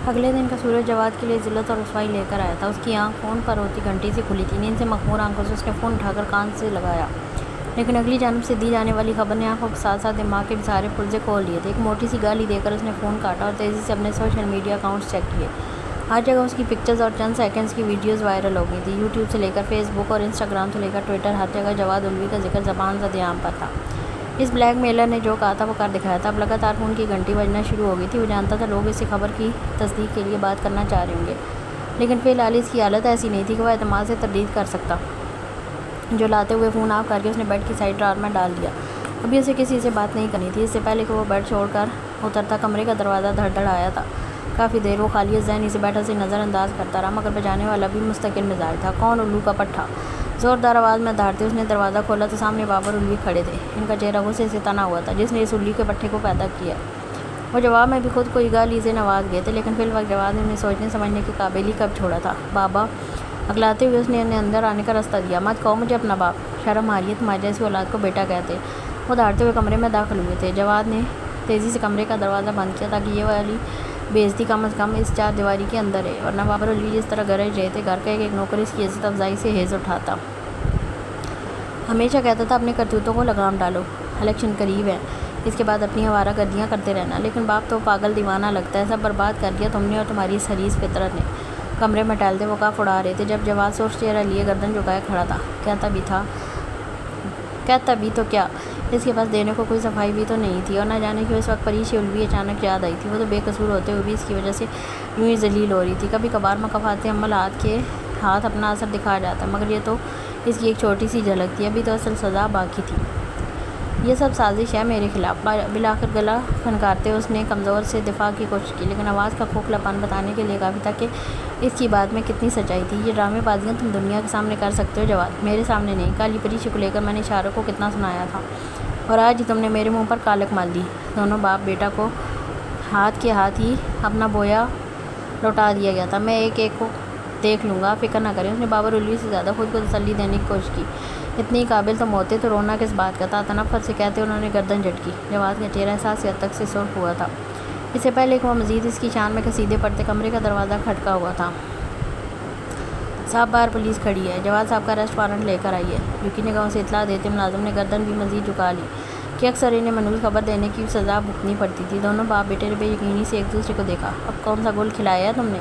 اگلے دن کا سورج جواد کے لیے ذلت اور رسوائی لے کر آیا تھا۔ اس کی آنکھ فون پر ہوتی گھنٹی سے کھلی تھی۔ نیند سے مخمور آنکھوں سے اس نے فون اٹھا کر کان سے لگایا، لیکن اگلی جانب سے دی جانے والی خبر نے آنکھوں کے ساتھ ساتھ دماغ کے بھی سارے پرزے کھول دیے تھے۔ ایک موٹی سی گالی دے کر اس نے فون کاٹا اور تیزی سے اپنے سوشل میڈیا اکاؤنٹس چیک کیے۔ ہر جگہ اس کی پکچرز اور چند سیکنڈز کی ویڈیوز وائرل ہو گئی تھیں۔ یوٹیوب سے لے کر فیس بک اور انسٹاگرام سے لے کر ٹویٹر، ہر جگہ جواد الوی کا ذکر زبان زدیام پر تھا۔ اس بلیک میلر نے جو کہا تھا وہ کر دکھایا تھا۔ اب لگاتار فون کی گھنٹی بجنا شروع ہو گئی تھی۔ وہ جانتا تھا لوگ اسی خبر کی تصدیق کے لیے بات کرنا چاہ رہے ہوں گے، لیکن فی الحال اس کی حالت ایسی نہیں تھی کہ وہ اعتماد سے تردید کر سکتا۔ جو لاتے ہوئے فون آف کر کے اس نے بیڈ کی سائڈ ڈرار میں ڈال دیا۔ ابھی اسے کسی سے بات نہیں کرنی تھی۔ اس سے پہلے کہ وہ بیڈ چھوڑ کر اترتا، کمرے کا دروازہ دھڑ دھڑ آیا تھا۔ کافی دیر وہ خالی ذہن اسے بیٹھا سے نظر انداز کرتا رہا، مگر بجانے والا بھی مستقل مزاج تھا۔ کون؟ الو کا پٹھا! زوردار آواز میں دھاڑتے اس نے دروازہ کھولا تو سامنے بابر الوی کھڑے تھے۔ ان کا چہرہ غصے سے تنا ہوا تھا۔ جس نے اس الو کے پٹھے کو پیدا کیا ہے؟ وہ جواب میں بھی خود کو گالی سے نواز گئے تھے، لیکن فی الوقت جواد نے انہیں سوچنے سمجھنے کے قابل ہی کب چھوڑا تھا۔ بابا! اگلاتے ہوئے اس نے انہیں اندر آنے کا راستہ دیا۔ مت کہو مجھے اپنا باپ، شرم آ رہی ہے، تمہاری جیسی اولاد کو بیٹا کہتے۔ وہ دھاڑتے ہوئے کمرے میں داخل ہوئے تھے۔ جواد نے تیزی سے کمرے کا دروازہ بند کیا تاکہ یہ والی بے عزتی کم از کم اس چار دیواری کے اندر ہے، ورنہ بابر الوی جس طرح گرج رہے تھے، گھر کا ایک ایک نوکر اس کی عزت افزائی سے حیض اٹھاتا۔ ہمیشہ کہتا تھا اپنے کرتوتوں کو لگام ڈالو، الیکشن قریب ہے، اس کے بعد اپنی آوارہ گردیاں کرتے رہنا، لیکن باپ تو پاگل دیوانہ لگتا ہے۔ سب برباد کر دیا تم نے اور تمہاری اس حریص فطرت نے۔ کمرے میں ٹہلتے وہ کاف اڑا رہے تھے جب جواد سرخ چہرہ لیے گردن جھکائے کھڑا تھا۔ کہتا بھی تو کیا، اس کے پاس دینے کو کوئی صفائی بھی تو نہیں تھی، اور نہ جانے کیوں اس وقت پریشی الوی اچانک یاد آئی تھی۔ وہ تو بے قصور ہوتے ہوئے بھی اس کی وجہ سے یوں ہی ذلیل ہو رہی تھی۔ کبھی کبھار مکافات عمل ہاتھ اپنا اثر دکھا جاتا، مگر یہ تو اس کی ایک چھوٹی سی جھلک تھی، ابھی تو اصل سزا باقی تھی۔ یہ سب سازش ہے میرے خلاف۔ بالآخر گلا کھنکارتے اس نے کمزور سے دفاع کی کوشش کی، لیکن آواز کا کھوکھلا پن بتانے کے لیے کافی تھا کہ اس کی بات میں کتنی سچائی تھی۔ یہ ڈرامے بازیاں تم دنیا کے سامنے کر سکتے ہو جواد، میرے سامنے نہیں۔ کالی پریشی کو لے کر میں نے اشاروں کو کتنا سنایا تھا، اور آج ہی تم نے میرے منہ پر کالک مال دی۔ دونوں باپ بیٹا کو ہاتھ کے ہاتھ ہی اپنا بویا لوٹا دیا گیا تھا۔ میں ایک ایک کو دیکھ لوں گا، فکر نہ کریں۔ اس نے بابر الوی سے زیادہ خود کو تسلی دینے کی کوشش کی۔ اتنے ہی قابل تم ہوتے تو رونا کس بات کا تھا؟ تنفر سے کہتے انہوں نے گردن جھٹکی۔ جواد کا چہرہ احساس سے حد تک سے سرخ ہوا تھا۔ اس سے پہلے کہ وہ مزید اس کی شان میں قصیدے پڑھتے، کمرے کا دروازہ کھٹکا ہوا تھا۔ صاحب باہر پولیس کھڑی ہے، جواد صاحب کا اریسٹ وارنٹ لے کر آئی ہے۔ جھکی نگاہوں سے اطلاع دیتے ملازم نے گردن بھی مزید جھکا لی کہ اکثر انہیں منحوس خبر دینے کی سزا بھگتنی پڑتی تھی۔ دونوں باپ بیٹے نے بے یقینی سے ایک دوسرے کو دیکھا۔ اب کون سا گول کھلایا ہے تم نے؟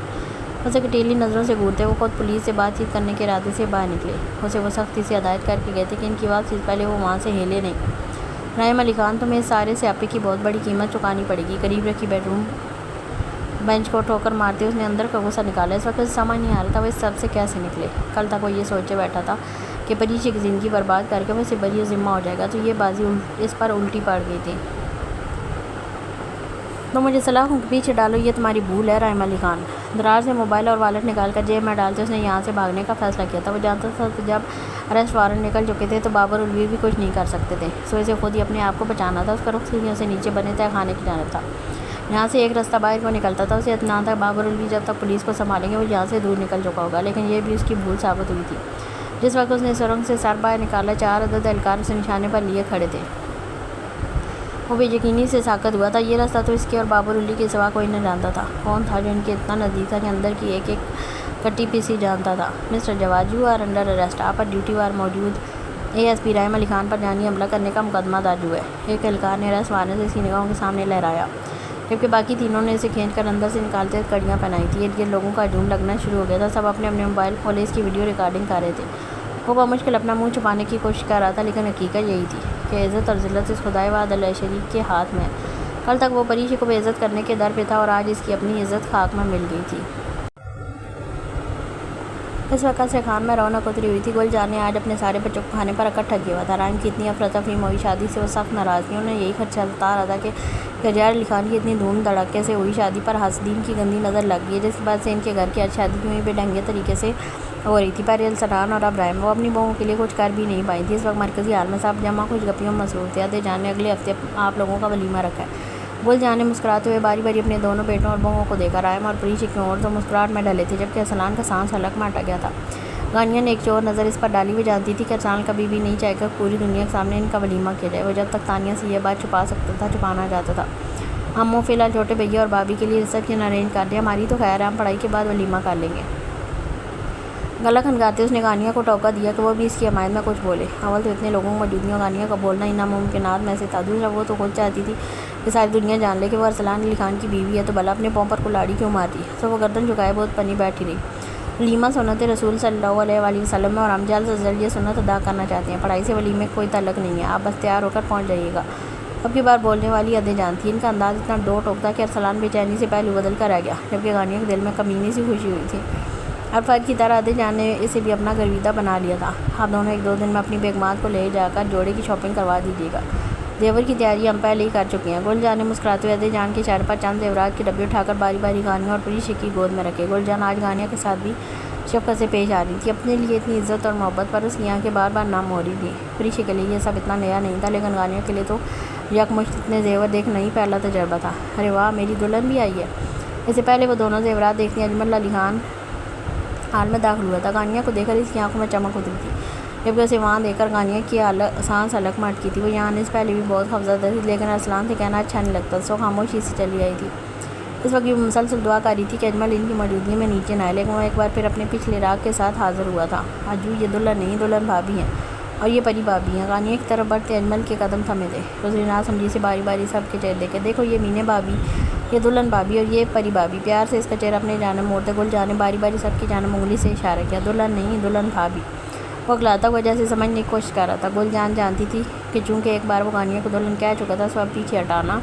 اسے کٹیلی نظروں سے گھورتے وہ خود پولیس سے بات چیت کرنے کے ارادے سے باہر نکلے۔ اسے وہ سختی سے ہدایت کر کے گئے تھے کہ ان کی واپسی سے پہلے وہ وہاں سے ہلے نہیں۔ رحیم علی خان، تمہیں اس سارے سیاپے کی بہت بڑی قیمت چکانی پڑے گی۔ قریب رکھی بیڈ روم بینچ کو ٹھوکر مارتے اس نے اندر کا غصہ نکالا۔ اس وقت اسے سمجھ نہیں آ رہا تھا وہ اس سب سے کیسے نکلے۔ کل تک وہ یہ سوچے بیٹھا تھا کہ پریشی کی زندگی برباد کر کے وہ اسے بری ذمہ ہو جائے گا، تو یہ بازی اس پر الٹی پڑ گئی تھی۔ تو مجھے سلاخوں کے پیچھے ڈالو، یہ تمہاری بھول ہے رحیم علی خان۔ درار سے موبائل اور والٹ نکال کر جیب میں ڈالتے اس نے یہاں سے بھاگنے کا فیصلہ کیا تھا۔ وہ جانتا تھا کہ جب اریسٹ وارنٹ نکل چکے تھے تو بابر الوی بھی کچھ نہیں کر سکتے تھے، سو اسے خود ہی اپنے آپ کو بچانا تھا۔ اس کا رخ سیڑھیوں سے نیچے بنے تہہ خانے کی جانب تھا۔ یہاں سے ایک راستہ باہر کو نکلتا تھا۔ اسے اطمینان تھا بابر الوی جب تک پولیس کو سنبھالیں گے وہ یہاں سے دور نکل چکا ہوگا، لیکن یہ بھی اس کی بھول ثابت ہوئی تھی۔ جس وقت اس نے سرنگ سے سر باہر نکالا، 4 عدد اہلکار اسے نشانے پر لیے کھڑے تھے۔ وہ بے یقینی سے ساکت ہوا تھا۔ یہ راستہ تو اس کے اور بابر الوی کے سوا کوئی نہ جانتا تھا۔ کون تھا جو ان کے اتنا نزدیک تھا کہ اندر کی ایک ایک کٹی پیسی جانتا تھا؟ Mister Jawad, you are under arrest. آپ پر ڈیوٹی وار موجود اے ایس پی رحیم علی خان پر جانی حملہ کرنے کا مقدمہ درج ہوا ہے۔ ایک اہلکار نے اریسٹ وارنٹ اس کی نگاہوں کے سامنے لہرایا، جبکہ باقی تینوں نے اسے کھینچ کر اندر سے نکالتے کڑیاں پہنائی تھیں۔ ارد گرد لوگوں کا ہجوم لگنا شروع ہو گیا تھا۔ سب اپنے اپنے موبائل کھولے اس کی ویڈیو ریکارڈنگ کر رہے تھے۔ وہ بمشکل اپنا منہ چھپانے کی کوشش کر رہا تھا، لیکن حقیقت یہی تھی کہ عزت اور ذلت اس خدائے وحدہ لا شریک کے ہاتھ میں ہے۔ کل تک وہ پریشی کو بے عزت کرنے کے در پہ تھا، اور آج اس کی اپنی عزت خاک میں مل گئی تھی۔ اس وقت سے خان میں رونق اتری ہوئی تھی۔ گل جار نے آج اپنے سارے بچوں کو کھانے پر اکٹھا کیا ہوا تھا۔ رحیم کی اتنی افراتفری ہوئی شادی سے وہ سخت ناراض تھی۔ انہیں یہی خدشہ ستا رہا تھا کہ گجار علی خان کی اتنی دھوم دھڑکے سے ہوئی شادی پر حاسدین کی گندی نظر لگ گئی ہے، جس کے بعد سے ان کے گھر کی آج شادی کیوں ہی بے ڈھنگے طریقے سے ہو رہی تھی۔ پہلے السران اور اب رحیم، وہ اپنی بہوؤں کے لیے کچھ کر بھی نہیں پائی تھی۔ اس وقت مرکزی ہال میں سب جمع خوش گپیوں میں مصروف تھے۔ عہدے جان نے اگلے ہفتے آپ لوگوں کا ولیمہ رکھا ہے۔ گل جان نے مسکراتے ہوئے باری باری اپنے دونوں بیٹوں اور بہوؤں کو دیکھا۔ رحیم اور پریشی کی اور تو مسکراہٹ میں ڈھلے تھے، جبکہ ارسلان کا سانس حلق میں اٹک گیا تھا۔ غانیہ نے ایک چور نظر اس پر ڈالی۔ وہ جانتی تھی کہ ارسلان کبھی بھی نہیں چاہے گا پوری دنیا کے سامنے ان کا ولیمہ کیا جائے۔ وہ جب تک تانیہ سے یہ بات چھپا سکتا تھا چھپانا چاہتا تھا۔ امو فی الحال چھوٹے بھیا اور بھابھی کے لیے ریسیپشن ارینج کر دیا، ہماری تو خیر ہے، ہم پڑھائی کے بعد ولیمہ کر لیں گے۔ گلا کھنگاتے اس نے غانیہ کو ٹوکا دیا کہ وہ بھی اس کی حمایت میں کچھ بولے۔ اول تو اتنے لوگوں کو موجود میں غانیہ کا بولنا ہی ناممکنات میں سے تھا، دوسرا وہ تو خود چاہتی تھی کہ ساری دنیا جان لے کہ وہ ارسلان علی خان کی بیوی ہے، تو بھلا اپنے پاؤں پر کلاڑی کیوں مارتی؟ تو وہ گردن جھکائے بہت پنی بیٹھی رہی۔ ولیمہ سنت رسول صلی اللہ علیہ وآلہ وسلم ہے اور ہم جلد سے جلد یہ سنت ادا کرنا چاہتے ہیں۔ پڑھائی سے ولیمے کا کوئی تعلق نہیں ہے، آپ بس تیار ہو کر پہنچ جائیے گا۔ اب کی بار بولنے والی ادے جان تھی، ان کا انداز اتنا ڈو ٹوک تھا کہ ارسلان بے چینی سے پہلو بدل کر رہ گیا، جبکہ غانیہ کے دل میں کمینی سی خوشی ہوئی تھی۔ ہر فرد کی طرح ادے جان نے اسے بھی اپنا گرویدہ بنا لیا تھا۔ آپ دونوں ایک دو دن میں اپنی بیگمات کو لے جا کر جوڑے کی شاپنگ کروا دیجیے گا، زیور کی تیاری ہم پہلے ہی کر چکے ہیں۔ گل جان نے مسکراتے ہوئے ادے جان کے چہرے پر چند زیورات کے ڈبے اٹھا کر باری باری غانیہ اور پریشی کی گود میں رکھے۔ گل جان آج غانیہ کے ساتھ بھی شفقت سے پیش آ رہی تھی، اپنے لیے اتنی عزت اور محبت پر اس کی آنکھیں بار بار نم ہو رہی تھی۔ پریشی کے لیے یہ سب اتنا نیا نہیں تھا، لیکن غانیہ کے لیے تو یکمشت اتنے زیور دیکھنا ہی پہلا تجربہ تھا۔ ارے واہ، میری دلہن بھی آئی ہے! اس سے پہلے وہ دونوں زیورات دیکھنے اجمل علی خان ہال میں داخل ہوا تھا۔ غانیہ کو دیکھ کر اس کی آنکھوں میں چمک اتری تھی، جبکہ اسے وہاں دیکھ کر غانیہ کی سانس الگ میں اٹکی تھی۔ وہ یہاں آنے سے پہلے بھی بہت خوفزدہ تھی، لیکن ارسلان سے کہنا اچھا نہیں لگتا، سو خاموشی سے چلی آئی تھی۔ اس وقت بھی وہ مسلسل دعا کر رہی تھی کہ اجمل ان کی موجودگی میں نیچے نہ آئے، لیکن وہ ایک بار پھر اپنے پچھلے راگ کے ساتھ حاضر ہوا تھا۔ اجو، یہ دلہن نہیں، دلہن بھابھی ہیں، اور یہ پری بھابھی ہیں۔ غانیہ کی طرف بڑھتے اجمل کے قدم تھمے تھے۔ اس نے نا سمجھی سے باری باری سب کے چہرے دیکھے، دیکھو یہ مینے بھابھی، یہ دلہن بھابھی اور یہ پری بھابھی۔ پیار سے اس کا چہرہ اپنے جانب موڑتے گل جان نے باری باری سب کی جانب انگلی سے اشارہ کیا، دلہن نہیں، دلہن بھابھی۔ وہ اکلاتا ہوا جیسے سمجھنے کی کوشش کر رہا تھا۔ گل جان جانتی تھی کہ چونکہ ایک بار وہ غانیہ کو دلہن کہہ چکا تھا، سو اب پیچھے ہٹانا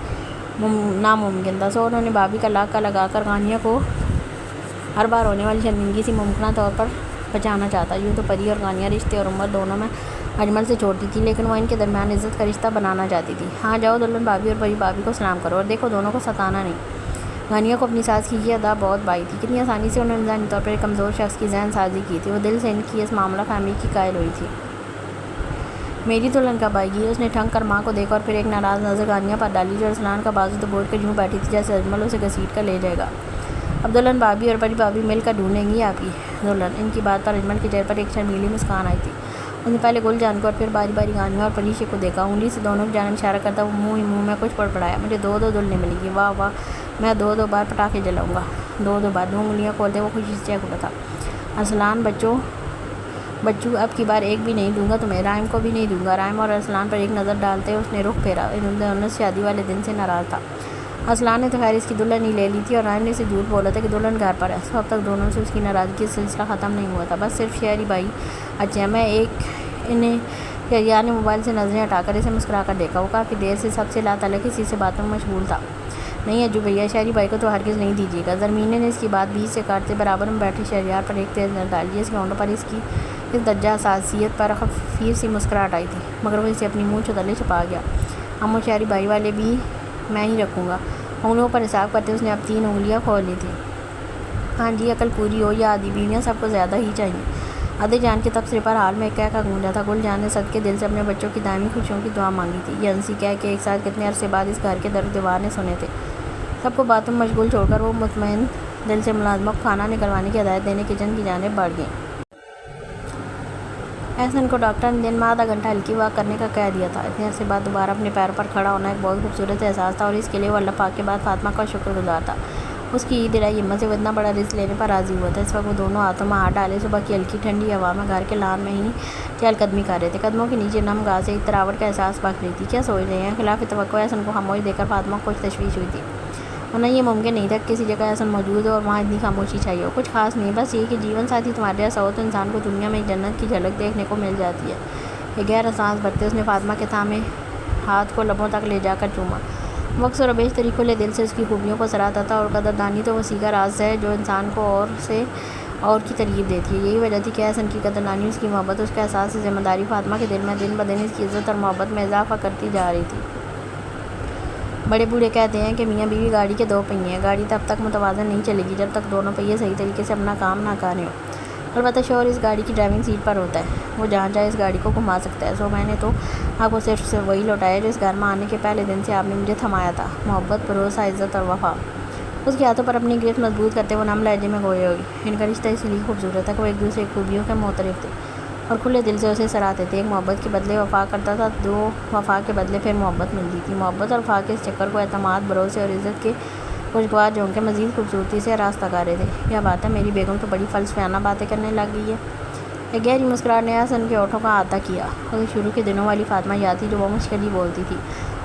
ناممکن تھا۔ سو انہوں نے بھابھی کا لاکا لگا کر غانیہ کو ہر بار ہونے والی شرمندگی سے ممکنہ طور پر بچانا چاہتا۔ یوں تو پری اور غانیہ رشتے اور عمر دونوں میں اجمل سے چھوٹی تھی، لیکن وہ ان کے درمیان عزت کا رشتہ بنانا چاہتی تھی۔ ہاں جاؤ، دلہن بھابھی اور پری بھابھی کو سلام کرو، اور دیکھو دونوں کو ستانا نہیں۔ غانیہ کو اپنی ساس کی یہ ادا بہت بھائی تھی، کتنی آسانی سے انہوں نے ذہنی طور پر ایک کمزور شخص کی ذہن سازی کی تھی۔ وہ دل سے ان کی اس معاملہ فہمی کی قائل ہوئی تھی۔ میری دلہن کب آئے گی؟ اس نے ٹھنک کر ماں کو دیکھا اور پھر ایک ناراض نظر غانیہ پر ڈالی، جو ارسلان کا بازو دبوچ کر یوں بیٹھی تھی جیسے اجمل اسے گھسیٹ کر لے جائے گا۔ اب دلہن بھابھی اور پری بھابھی مل کر ڈھونڈیں گی آپ کی دلہن۔ ان کی بات پر اجمل کے چہرے پر ایک شرمیلی مسکان آئی تھی۔ اس نے پہلے گل جان کو اور پھر باری باری غانیہ اور پریشی کو دیکھا، انگلی سے دونوں کی جانب اشارہ کرتا وہ منہ ہی منہ میں کچھ پڑپڑایا، مجھے دو دو دلہنیں ملیں گی، واہ واہ، میں دو دو بار پٹاخے جلاؤں گا، دو دو بار۔ دو انگلیاں کھولتے وہ خوشی سے چہک اٹھا تھا۔ ارسلان بچو، اب کی بار ایک بھی نہیں دوں گا تمہیں، رائم کو بھی نہیں دوں گا۔ رائم اور ارسلان پر ایک نظر ڈالتے اس نے رخ پھیرا، انہوں دونوں شادی والے دن سے ناراض تھا۔ ارسلان نے تو خیر اس کی دلہن ہی لے لی تھی، اور رائم نے اسے جھوٹ بولا تھا کہ دلہن گھر پر ہے، سو اب تک دونوں سے اس کی ناراضگی کا سلسلہ ختم نہیں ہوا تھا۔ بس صرف شہری بھائی اچھے ہیں۔ انہیں شہریار نے موبائل سے نظریں ہٹا کر اسے مسکرا کر دیکھا، وہ کافی دیر سے سب سے لا تعلق کسی سے باتوں میں مشغول تھا۔ نہیں اجو بھیا، شہری بھائی کو تو ہرگز نہیں دیجیے گا۔ زرمینے نے اس کی بات بیچ سے کاٹتے برابر میں بیٹھے شہریار پر ایک تیز نظر ڈال دی، اس کے ہونٹوں پر اس کی اس درجہ حساسیت پر خفیف سی مسکراہٹ آئی تھی، مگر وہ اسے اپنی منہ چھپالے چھپا گیا۔ امو، شہری بھائی والے بھی میں ہی رکھوں گا۔ انگلیوں پر حساب کرتے اس نے اب 3 انگلیاں کھول لی تھیں۔ ہاں جی، عقل پوری ہو یا آدھی، بیویاں سب کو زیادہ ہی چاہیے۔ ادے جان کے تبصرے پر حال میں ایک کہہ گونجا تھا۔ گل جان نے صدقے دل سے اپنے بچوں کی دائمی خوشیوں کی دعا مانگی تھی۔ یہ انسی کہہ کے ایک ساتھ کتنے عرصے بعد اس گھر کے در و دیوار نے سنے تھے۔ سب کو باتوں میں مشغول چھوڑ کر وہ مطمئن دل سے ملازمہ کو کھانا نکلوانے کی ہدایت دینے کچن کی جانب بڑھ گئیں۔ احسن کو ڈاکٹر نے دن میں آدھا گھنٹہ ہلکی واک کرنے کا کہہ دیا تھا۔ اتنے عرصے بعد دوبارہ اپنے پیروں پر کھڑا ہونا ایک بہت خوبصورت احساس تھا، اور اس کے لیے وہ اللہ پاک کے بعد فاطمہ کا شکر گزار تھا۔ اس کی دلائی ہمت سے وہ اتنا بڑا رزق لینے پر راضی ہوا تھا۔ اس وقت وہ دونوں ہاتھوں میں ہاتھ ڈالے صبح کی ہلکی ٹھنڈی ہوا میں گھر کے لان میں ہی چہل قدمی کر رہے تھے۔ قدموں کے نیچے نم گھاس ایک تراوٹ کا احساس بخش رہی تھی۔ کیا سوچ رہے ہیں؟ خلاف توقع احسن کو خاموش دیکھ کر فاطمہ کو کچھ تشویش ہوئی تھی، ورنہ یہ ممکن نہیں تھا کہ کسی جگہ احسن موجود ہو اور وہاں اتنی خاموشی چھائی ہو۔ کچھ خاص نہیں، بس یہ کہ جیون ساتھی تمہارے جیسا ہو تو انسان کو دنیا میں جنت کی جھلک دیکھنے کو مل جاتی ہے۔ ایک گہرا سانس بھرتے اس نے فاطمہ کے تھامے ہاتھ کو لبوں تک لے جا کر چوما۔ وہ اکثر و بیشتر کھلے دل سے اس کی خوبیوں کو سراہتا تھا، اور قدردانی تو وسیع کا راز ہے جو انسان کو اور کی ترغیب دیتی ہے۔ یہی وجہ تھی کہ احسن کی قدردانی، اس کی محبت، اس کا احساس ذمہ داری فاطمہ کے دل میں دن بدن اس کی عزت اور محبت میں اضافہ کرتی جا رہی تھی۔ بڑے بوڑھے کہتے ہیں کہ میاں بیوی گاڑی کے 2 پہیے ہیں، گاڑی تب تک متوازن نہیں چلے گی جب تک دونوں پہیے صحیح طریقے سے اپنا کام نہ کریں ہوں۔ البتہ شوہر اس گاڑی کی ڈرائیونگ سیٹ پر ہوتا ہے، وہ جہاں چاہے اس گاڑی کو گھما سکتا ہے۔ سو میں نے تو آپ کو صرف وہی لوٹایا جو اس گھر میں آنے کے پہلے دن سے آپ نے مجھے تھمایا تھا، محبت، بھروسہ، عزت اور وفا۔ اس کے ہاتھوں پر اپنی گرفت مضبوط کرتے وہ نم لہجے میں گوئے ہوئی۔ ان کا رشتہ اس لیے خوبصورت تھا کہ وہ ایک دوسرے کی خوبیوں کے معترف تھے۔ اور کھلے دل سے اسے سراہتے تھے۔ ایک محبت کے بدلے وفا کرتا تھا، دو وفا کے بدلے پھر محبت ملتی تھی۔ محبت اور وفا کے اس چکر کو اعتماد، بھروسے اور عزت کے خوشگوار جھونکے مزید خوبصورتی سے آراستہ کر رہے تھے۔ کیا بات ہے، میری بیگم تو بڑی فلسفیانہ باتیں کرنے لگ گئی ہے۔ ایک گہری مسکراہٹ نے حسن کے ہونٹوں کا احاطہ کیا۔ اسے شروع کے دنوں والی فاطمہ یاد تھی جو وہ مشکل ہی بولتی تھی،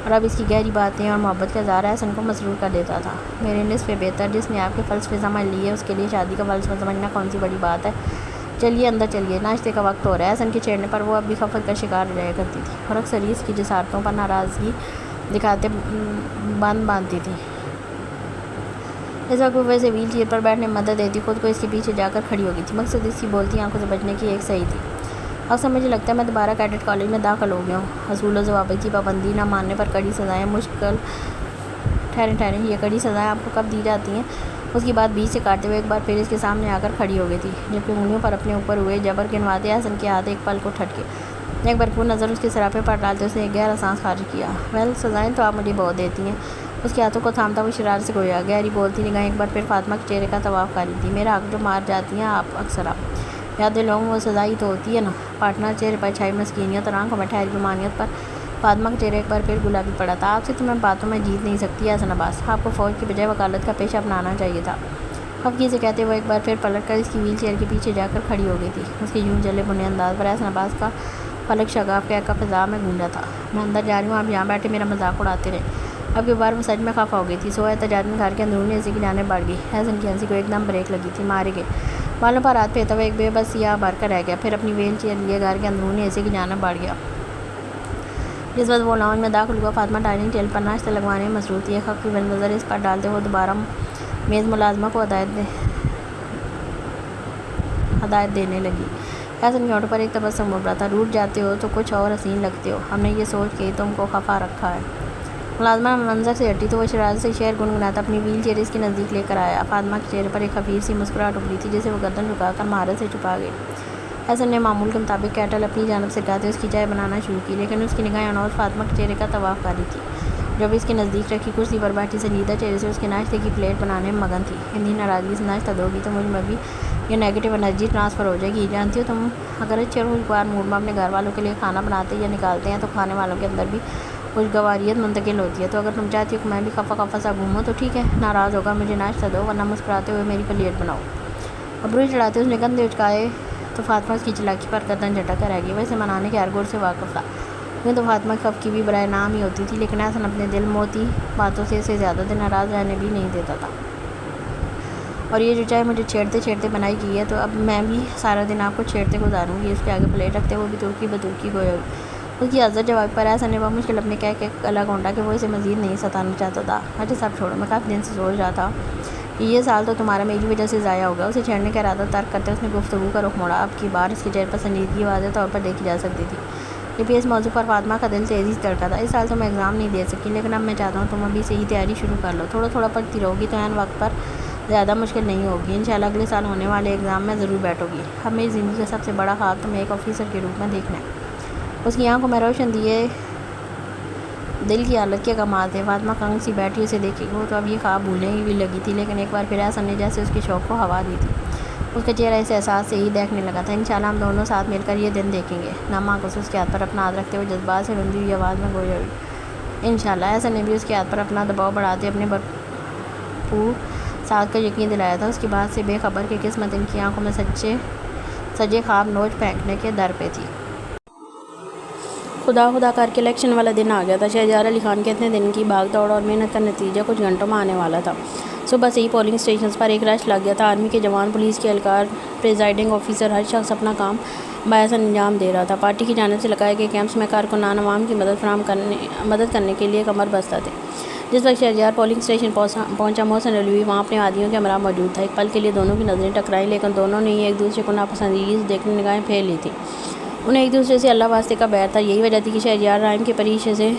اور اب اس کی گہری باتیں اور محبت کا اظہار حسن کو مسرور کر دیتا تھا۔ میرے نصف بہتر، جس نے آپ کے فلسفے سمجھ لیے، اس کے لیے شادی کا فلسفہ سمجھنا کون سی بڑی بات ہے۔ چلیے اندر چلیے، ناشتے کا وقت ہو رہا ہے۔ حسن کے چھیڑنے پر وہ اب بھی خفت کا شکار رہا کرتی تھی، اور اکثر ہی اس کی جسارتوں پر ناراضگی دکھاتے باندھتی تھی۔ اس وقت وہ اسے ویل چیئر پر بیٹھنے میں مدد دیتی، خود کو اس کے پیچھے جا کر کھڑی ہو گئی تھی۔ مقصد اس کی بولتی آنکھوں سے بچنے کی ایک صحیح تھی۔ اکثر مجھے لگتا ہے میں دوبارہ کیڈٹ کالج میں داخل ہو گیا ہوں۔ اصول و ضوابط کی پابندی نہ ماننے پر کڑی سزائیں مشکل۔ ٹھہریں، یہ کڑی سزائیں آپ کو کب دی جاتی ہیں؟ اس کی بات بیچ سے کاٹتے ہوئے ایک بار پھر اس کے سامنے آ کر کھڑی ہو گئی تھی، جبکہ انگلیوں پر اپنے اوپر ہوئے جبر گنواتے حسن کے ہاتھ ایک پل کو ٹھٹکے۔ ایک بھرپور نظر اس کے سراپے پر ڈالتے اس نے ایک گہرا سانس خارج کیا۔ ویل، سزائیں تو آپ مجھے بہت دیتی ہیں۔ اس کے ہاتھوں کو تھامتا وہ شرارت سے گویا۔ گہری بولتی نگاہیں ایک بار پھر فاطمہ کے چہرے کا طواف کر رہی تھی۔ میرا حق جو مار جاتی ہیں آپ اکثر یاد دلاؤں، وہ سزا ہی تو ہوتی ہے نا۔ پارٹنر چہرے پر چھائی مسکینیت اور آنکھوں میں ٹھہری رومانیت پر فاطمہ کا چہرہ ایک بار پھر گلابی پڑا تھا۔ آپ سے تو میں باتوں میں جیت نہیں سکتی حسن عباس، آپ کو فوج کی بجائے وکالت کا پیشہ اپنانا چاہیے تھا۔ خفگی سے کہتے وہ ایک بار پھر پلٹ کر اس کی ویل چیئر کے پیچھے جا کر کھڑی ہو گئی تھی۔ اس کے یوں جلے بھنے انداز پر حسن عباس کا فلک شگاف کے کا فضا میں گونجا تھا۔ میں اندر جا رہی ہوں، آپ یہاں بیٹھے میرا مذاق اڑاتے رہے۔ اب کی بار وہ سچ میں خفا ہو گئی تھی۔ سو احتجاج میں گھر کے اندرونی ہنسی کی جانب بڑھ گئی۔ حسن کی ہنسی کو ایک دم بریک لگی تھی۔ مارے گئے بالوں پر ہاتھ پھیرتا ہوا ایک بے بس سیاہ بھر کر رہ گیا، پھر اپنی ویل چیئر لیے گھر کے اندرونی ہنسی کی جانب بڑھ گیا۔ جس وقت وہ لاؤنج میں داخل ہوا، فاطمہ ڈائننگ ٹیبل پر ناشتہ لگوانے میں مصروف تھی۔ ایک خفی نظر اس پر ڈالتے ہوئے دوبارہ میز ملازمہ کو ہدایت دینے لگی۔ حسن کے ہونٹوں پر ایک تبسم ابھرا تھا۔ روٹھ جاتے ہو تو کچھ اور حسین لگتے ہو، ہم نے یہ سوچ کے ہی تم کو خفا رکھا ہے۔ ملازمہ منظر سے ہٹی تو وہ شرارت سے شعر گنگناتا اپنی ویل چیئر اس کے نزدیک لے کر آیا۔ فاطمہ کے چہرے پر ایک خفیف سی مسکراہٹ ابھری تھی جسے وہ گردن جھکا کر مہارت سے چھپا گئی۔ حسن نے معمول کے مطابق کیٹل اپنی جانب سے اٹھاتے اس کی چائے بنانا شروع کی، لیکن اس کی نگاہیں انوس فاطمہ کے چہرے کا طواف کر رہی تھی، جو بھی اس کے نزدیک رکھی کرسی پر بیٹھی سنجیدہ چہرے سے اس کے ناشتے کی پلیٹ بنانے میں مگن تھی۔ اتنی ناراضگی سے ناشتہ دو گی تو مجھ میں بھی یہ نیگیٹو انرجی ٹرانسفر ہو جائے گی۔ جانتی ہو، تم اگر اچھے اور خوشگوار موڈ میں اپنے گھر والوں کے لیے کھانا بناتے یا نکالتے ہیں تو کھانے والوں کے اندر بھی خوشگواریت منتقل ہوتی ہے۔ تو اگر تم چاہتی ہو کہ میں بھی خفا سا گھوموں تو ٹھیک ہے، ناراض ہوگا مجھے ناشتہ دو، ورنہ مسکراتے ہوئے میری پلیٹ بناؤ۔ ابروئی چڑھاتے اس نے کندھے اچکائے تو فاطمہ اس کی چلاکی پر گردن جھٹک کر رہ گئی۔ وہ اسے منانے کے ہر گور سے واقف تھا۔ یوں تو فاطمہ کی خفگی بھی برائے نام ہی ہوتی تھی، لیکن حسن اپنے دل موتی باتوں سے اسے زیادہ دن ناراض رہنے بھی نہیں دیتا تھا۔ اور یہ جو چائے مجھے چھیڑتے بنائی گئی ہے، تو اب میں بھی سارا دن آپ کو چھیڑتے گزاروں گی۔ اس کے آگے پلیٹ رکھتے وہ بھی ترکی بترکی گویا اس کی عزت جواب پر حسن نے بمشکل اپنے کہہ کے گلا گھونٹا کہ وہ اسے مزید نہیں ستانا چاہتا تھا۔ اچھا سب چھوڑو، میں کافی دن سے سوچ رہا تھا کہ یہ سال تو تمہارا میری وجہ سے ضائع ہوگا۔ اسے چھیڑنے کا ارادہ ترک کرتے اس نے گفتگو کا رخ موڑا۔ اب کی بار اس کے چہرے پر سنجیدگی واضح طور پر دیکھی جا سکتی تھی، جبکہ اس موضوع پر فاطمہ کا دل تیزی سے دھڑکا تھا۔ اس سال تو میں ایگزام نہیں دے سکی، لیکن اب میں چاہتا ہوں تم ابھی سے ہی تیاری شروع کر لو۔ تھوڑا پڑھتی رہو گی تو عین وقت پر زیادہ مشکل نہیں ہوگی۔ انشاءاللہ اگلے سال ہونے والے ایگزام میں ضرور بیٹھو گی۔ اب میری زندگی کا سب سے بڑا خواب تمہیں ایک آفیسر کے روپ میں دیکھنا ہے۔ اس کی آنکھوں میں روشن دیے دل کی حالت کے کمال تھے۔ فاطمہ کنگ سی بیٹھی اسے دیکھے گی، وہ تو اب یہ خواب بھولنے ہی بھی لگی تھی، لیکن ایک بار پھر حسن نے جیسے اس کے شوق کو ہوا دی تھی۔ اس کا چہرہ اس احساس سے ہی دیکھنے لگا تھا۔ انشاءاللہ ہم دونوں ساتھ مل کر یہ دن دیکھیں گے۔ نما کو اس کے ہاتھ پر اپنا ہاتھ رکھتے ہوئے جذبات سے رندی ہوئی آواز میں گویا ہوئی، انشاءاللہ۔ حسن نے بھی اس کے ہاتھ پر اپنا دباؤ بڑھاتے اپنے بھرپور ساتھ کا یقین دلایا تھا، اس کی بات سے بے خبر کہ قسمت ان کی آنکھوں میں سجے خواب نوچ پھینکنے کے در پہ تھی۔ خدا کر کے الیکشن والا دن آ گیا تھا۔ شہریار علی خان کے اتنے دن کی بھاگ دوڑ اور محنت کا نتیجہ کچھ گھنٹوں میں آنے والا تھا۔ صبح سے ہی پولنگ اسٹیشنز پر ایک رش لگ گیا تھا۔ آرمی کے جوان، پولیس کے اہلکار، پریزائڈنگ آفیسر، ہر شخص اپنا کام بااحسن انجام دے رہا تھا۔ پارٹی کی جانب سے لگائے گئے کیمپس میں کارکنان عوام کی مدد کرنے کے لیے کمر بستہ تھے۔ جس وقت شہریار پولنگ اسٹیشن پہنچا، محسن علوی وہاں اپنے عادیوں کے ہمراہ موجود تھا۔ ایک پل کے لیے دونوں کی نظریں ٹکرائیں، لیکن دونوں نے ہی ایک دوسرے کو ناپسندیدگی سے دیکھنے نگاہیں پھیر لی تھیں۔ انہیں ایک دوسرے سے اللہ واسطے کا بیع تھا۔ یہی وجہ تھی کہ شہریار رحیم کے پریشے سے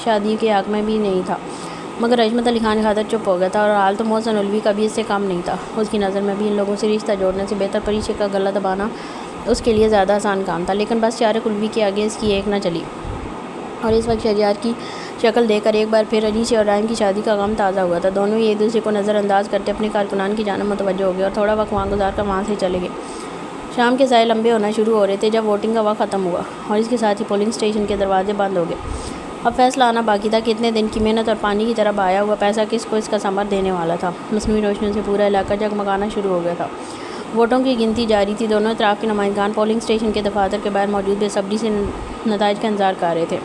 شادی کے حق میں بھی نہیں تھا، مگر عظمت علی خان کی خاطر چپ ہو گیا تھا، اور حال تو محسن علوی کا بھی اس سے کم نہیں تھا۔ اس کی نظر میں بھی ان لوگوں سے رشتہ جوڑنے سے بہتر پریشے کا گلا دبانا اس کے لیے زیادہ آسان کام تھا، لیکن بس شارق علوی کے آگے اس کی ایک نہ چلی۔ اور اس وقت شہریار کی شکل دیکھ کر ایک بار پھر انیس اور رحیم کی شادی کا غم تازہ ہوا تھا۔ دونوں ہی ایک دوسرے کو نظر انداز کرتے اپنے کارکنان کی جانب متوجہ ہو گئے اور تھوڑا وقت وہاں گزار کر وہاں سے چلے گئے۔ شام کے سائے لمبے ہونا شروع ہو رہے تھے جب ووٹنگ کا وقت ختم ہوا اور اس کے ساتھ ہی پولنگ اسٹیشن کے دروازے بند ہو گئے۔ اب فیصلہ آنا باقی تھا کہ اتنے دن کی محنت اور پانی کی طرح بہایا ہوا پیسہ کس کو اس کا ثمر دینے والا تھا۔ مصنوعی روشنی سے پورا علاقہ جگمگانا شروع ہو گیا تھا۔ ووٹوں کی گنتی جاری تھی۔ دونوں اطراف کے نمائندگان پولنگ اسٹیشن کے دفاتر کے باہر موجود بے صبری سے نتائج کا انتظار کر رہے تھے،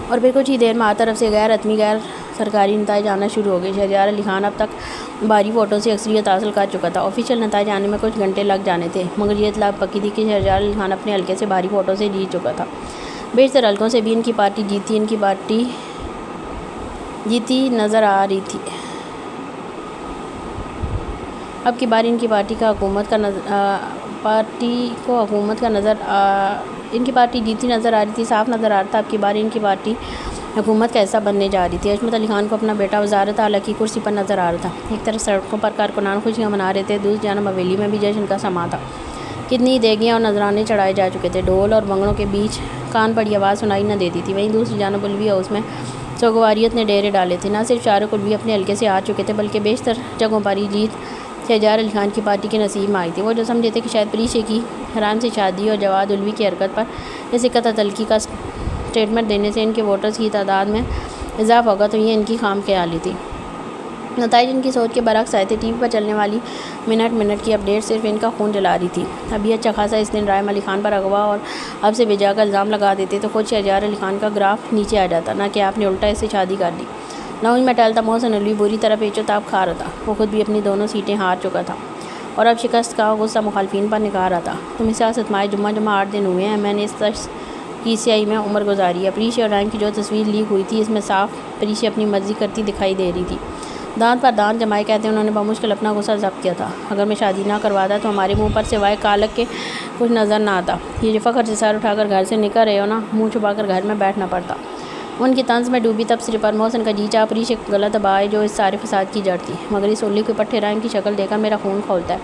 اور پھر کچھ ہی دیر میں ہر طرف سے غیر حتمی غیر سرکاری نتائج آنا شروع ہو گئے۔ شہریار علی خان اب تک بھاری ووٹوں سے اکثریت حاصل کر چکا تھا۔ آفیشیل نتائج آنے میں کچھ گھنٹے لگ جانے تھے، مگر یہ اطلاع پکی تھی کہ شہریار علی خان اپنے حلقے سے بھاری ووٹوں سے جیت چکا تھا۔ بیشتر حلقوں سے بھی ان کی پارٹی جیتی نظر آ رہی تھی۔ اب کی بار ان کی پارٹی جیتی نظر آ رہی تھی۔ صاف نظر آ رہا تھا اب کی بار ان کی پارٹی حکومت کا حصہ بننے جا رہی تھی۔ عصمت علی خان کو اپنا بیٹا وزارت اعلیٰ کی کرسی پر نظر آ رہا تھا۔ ایک طرف سڑکوں پر کارکنان خوشیاں منا رہے تھے، دوسری جانب حویلی میں بھی جشن کا سماں تھا۔ کتنی دیگیاں اور نذرانے چڑھائے جا چکے تھے، ڈھول اور بھنگڑوں کے بیچ کان پڑی آواز سنائی نہ دیتی تھی۔ وہیں دوسری جانب علوی ہاؤس میں سوگواریت نے ڈیرے ڈالے تھے۔ نہ صرف شاہرخ علوی اپنے حلقے سے ہار چکے تھے بلکہ بیشتر جگہوں پر یہ جیت شہریار علی خان کی پارٹی کے نصیب میں آئی تھی۔ وہ جو سمجھے تھے کہ شاید پریشے کی حرام سے شادی اور جواد علوی کی حرکت پر اس اکتھا تلقی کا اسٹیٹمنٹ دینے سے ان کے ووٹرز کی تعداد میں اضافہ ہوگا تو یہ ان کی خام خیالی تھی۔ نتائج ان کی سوچ کے برعکس آئے تھے۔ ٹی وی پر چلنے والی منٹ کی اپڈیٹ صرف ان کا خون جلا رہی تھی۔ ابھی اچھا خاصا اس دن رائم علی خان پر اغوا اور اب سے بجا کا الزام لگا دیتے تو خود شہریار علی خان کا گراف نیچے آ جاتا، نہ کہ آپ نے الٹا اس سے شادی کر لی۔ لاؤنج میں ٹہلتا محسن علوی بری طرح پیچ و تاب کھا رہا تھا۔ وہ خود بھی اپنی دونوں سیٹیں ہار چکا تھا اور اب شکست کا غصہ مخالفین پر نکال رہا تھا۔ تمہیں سیاست میں آئے جمعہ 8 دن ہوئے ہیں، میں نے اس شخص کی سیاہی میں عمر گزاری ہے۔ پریشے اور رائم کی جو تصویر لیک ہوئی تھی اس میں صاف پریشے اپنی مرضی کرتی دکھائی دے رہی تھی۔ دانت پر دانت جمائے کہتے انہوں نے بمشکل اپنا غصہ ضبط کیا تھا۔ اگر میں شادی نہ کرواتا تو ہمارے منہ پر سوائے کالک کے کچھ نظر نہ آتا۔ یہ جو فخر سے سر اٹھا کر گھر سے نکل رہے ہو نا، منہ چھپا کر گھر میں بیٹھنا پڑتا۔ ان کی طنز میں ڈوبی تبصرے پر محسن کا جی چاہ پریشے غلط دبائے جو اس سارے فساد کی جڑ تھی، مگر اس الو کے پٹھے رائم کی شکل دیکھ کر میرا خون کھولتا ہے۔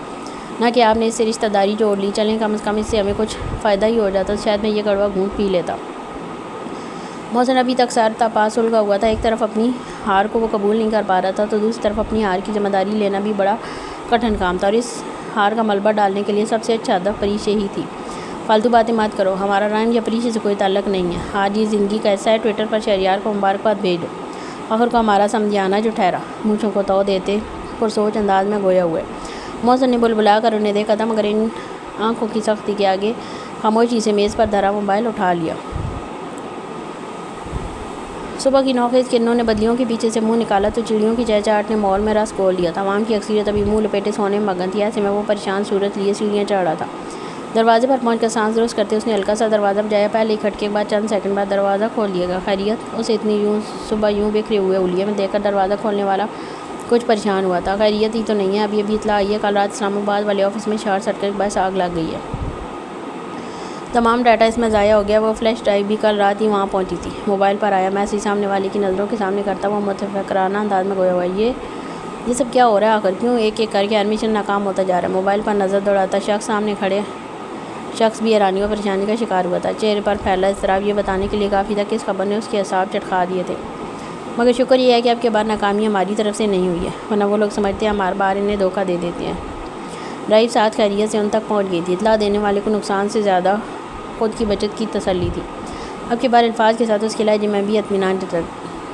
نہ کہ آپ نے اس سے رشتہ داری جوڑ لی، چلیں کم از کم اس سے ہمیں کچھ فائدہ ہی ہو جاتا، شاید میں یہ کڑوا گھونٹ پی لیتا۔ محسن ابھی تک سر پاس الگا ہوا تھا۔ ایک طرف اپنی ہار کو وہ قبول نہیں کر پا رہا تھا تو دوسری طرف اپنی ہار کی ذمہ داری لینا بھی بڑا کٹھن کام تھا، اور اس ہار کا ملبہ ڈالنے کے لیے سب سے اچھا ہدف پریشے ہی تھی۔ فالتو باتیں مت کرو، ہمارا رائم یا پریشے سے کوئی تعلق نہیں ہے۔ آج یہ زندگی کا حصہ ہے، ٹویٹر پر شہریار کو مبارکباد بھیج دو۔ آخر کو ہمارا سمجھانا جو ٹھہرا۔ مونچھوں کو تو دیتے پرسوچ انداز میں گویا ہوئے محسن نے بلبلا کر انہیں دیکھا تھا، مگر ان آنکھوں کی سختی کے آگے خاموشی سے میز پر دھرا موبائل اٹھا لیا۔ صبح کی نوخیز کرنوں نے بدلیوں کے پیچھے سے منہ نکالا تو چڑیوں کی چہچہاہٹ نے مال میں رس گھول دیا تھا۔ عوام کی اکثریت ابھی منہ لپیٹے سونے میں مگن تھی، ایسے میں وہ پریشان صورت لیے سیڑھیاں چڑھ رہا تھا۔ دروازے پر پہنچ کر سانس درست کرتے اس نے ہلکا سا دروازہ بجایا۔ پہلے ہی کھٹکے کے بعد چند سیکنڈ بعد دروازہ کھول دیا گیا۔ خیریت؟ اسے اتنی صبح یوں بکھرے ہوئے اولیے میں دیکھ کر دروازہ کھولنے والا کچھ پریشان ہوا تھا۔ خیریت ہی تو نہیں ہے، ابھی اطلاع آئی ہے کل رات اسلام آباد والے آفس میں شارٹ سرکٹ کے باعث آگ لگ گئی ہے۔ تمام ڈیٹا اس میں ضائع ہو گیا۔ وہ فلیش ڈرائیو بھی کل رات ہی وہاں پہنچی تھی۔ موبائل پر آیا میسیج سامنے والے کی نظروں کے سامنے کرتا وہ متفکرانہ انداز میں گویا ہوا یہ سب کیا ہو رہا ہے آخر؟ کیوں ایک ایک کر کے ایڈمیشن ناکام ہوتا جا رہا ہے؟ موبائل پر نظر دوڑاتا شخص سامنے کھڑے شخص بھی حیرانی اور پریشانی کا شکار ہوا تھا۔ چہرے پر پھیلا اضطراب یہ بتانے کے لیے کافی تھا کہ اس خبر نے اس کے اعصاب چٹخا دیے تھے۔ مگر شکر یہ ہے کہ اب کے بعد ناکامی ہماری طرف سے نہیں ہوئی ہے، ورنہ وہ لوگ سمجھتے ہیں ہمارے بار انہیں دھوکہ دے دیتے ہیں۔ ڈرائیو ساتھ خیریت سے ان تک پہنچ گئی تھی۔ اطلاع دینے والے کو نقصان سے زیادہ خود کی بچت کی تسلی تھی۔ اب کے بعد الفاظ کے ساتھ اس کے لہجے میں بھی اطمینان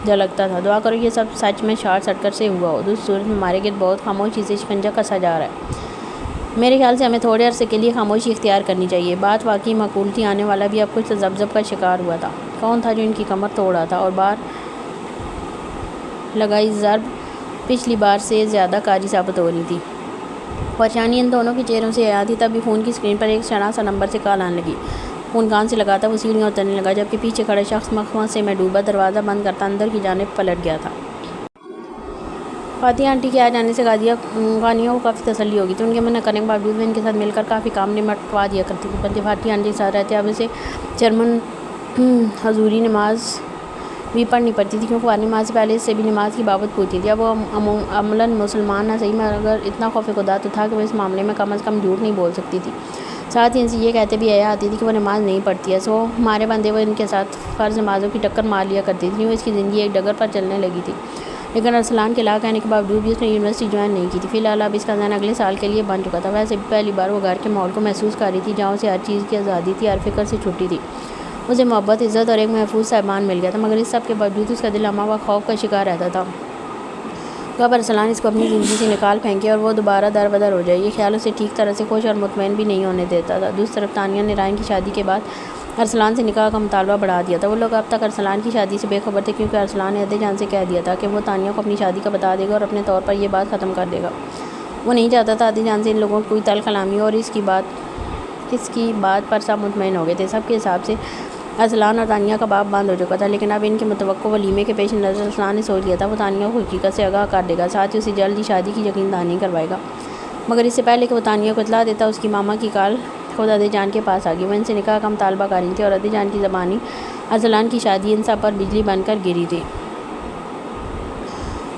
جھلکتا تھا۔ دعا کرو یہ سب سچ میں شارٹ سرکٹ سے ہوا ہو، دوسری صورت میں ہمارے گرد بہت خاموشی سے شکنجہ کسا جا رہا ہے۔ میرے خیال سے ہمیں تھوڑے عرصے کے لیے خاموشی اختیار کرنی چاہیے۔ بات واقعی معقول تھی، آنے والا بھی اب کچھ تذبذب کا شکار ہوا تھا۔ کون تھا جو ان کی کمر توڑا تھا اور بار لگائی ضرب پچھلی بار سے زیادہ کاری ثابت ہو رہی تھی؟ پریشانی ان دونوں کے چہروں سے حیا تھی۔ تبھی فون کی اسکرین پر ایک شناسا نمبر سے کال آنے لگی۔ فون کان سے لگاتا وہ سیڑھیاں اترنے لگا، جبکہ پیچھے کھڑا شخص مخمصے میں ڈوبا دروازہ بند کرتا اندر کی جانب پلٹ گیا تھا۔ فاتحہ آنٹی کے آ جانے سے غانیہ کو کافی تسلی ہوگی تھی۔ ان کے منع کرنے کے باوجود وہ ان کے ساتھ مل کر کافی کام نمٹوا دیا کرتی تھی، بلکہ فاتحہ آنٹی کے ساتھ رہتے اب اسے چرمن حضوری نماز بھی پڑھنی پڑتی تھی، کیونکہ نماز سے پہلے اس سے بھی نماز کی بابت پوچھتی تھی۔ اب وہ عملاً مسلمان نہ صحیح مگر اتنا خوف خدا تو تھا کہ وہ اس معاملے میں کم از کم جھوٹ نہیں بول سکتی تھی۔ ساتھ ہی ان سے یہ کہتے بھی حیا آتی تھی کہ وہ نماز نہیں پڑھتی ہے، سو ہمارے بندے وہ ان کے ساتھ فرض نمازوں کی ٹکر مار لیا کرتی تھی۔ یوں اس کی زندگی ایک ڈگر پر چلنے لگی تھی۔ لیکن ارسلان کے لا کہنے کے باوجود بھی اس نے یونیورسٹی جوائن نہیں کی تھی۔ فی الحال اب اس کا ذہن اگلے سال کے لیے بن چکا تھا۔ ویسے بھی پہلی بار وہ گھر کے ماحول کو محسوس کر رہی تھی جہاں اسے ہر چیز کی آزادی تھی، ہر فکر سے چھٹی تھی۔ اسے محبت، عزت اور ایک محفوظ صاحبان مل گیا تھا، مگر اس سب کے باوجود اس کا دل ہمہ وقت خوف کا شکار رہتا تھا۔ کب ارسلان اس کو اپنی زندگی سے نکال پھینکے اور وہ دوبارہ در بدر ہو جائے، یہ خیال اسے ٹھیک طرح سے خوش اور مطمئن بھی نہیں ہونے دیتا تھا۔ دوسری طرف تانیہ نے رائن کی شادی کے بعد ارسلان سے نکاح کا مطالبہ بڑھا دیا تھا۔ وہ لوگ اب تک ارسلان کی شادی سے بے خبر تھے کیونکہ ارسلان نے عہد جان سے کہہ دیا تھا کہ وہ تانیہ کو اپنی شادی کا بتا دے گا اور اپنے طور پر یہ بات ختم کر دے گا۔ وہ نہیں چاہتا تھا عہد جان سے ان لوگوں کی کوئی تلخ کلامی ہو اور اس کی بات پر سب مطمئن ہو گئے تھے۔ سب کے حساب سے ارسلان اور تانیہ کا باب بند ہو چکا تھا، لیکن اب ان کے متوقع ولیمے کے پیش نظر ارسلان نے سوچ لیا تھا وہ تانیہ کو حقیقت سے آگاہ کر دے گا، ساتھ ہی اسے جلد ہی شادی کی یقین دہانی کروائے گا۔ مگر اس سے پہلے کہ وہ تانیہ کو اطلاع دیتا، اس کی ماما کی کال خود عہد جان کے پاس آ گئی۔ وہ ان سے نکاح کا مطالبہ کر رہی تھی اور عہد جان کی زبانی ارسلان کی شادی ان سب پر بجلی بن کر گری تھی۔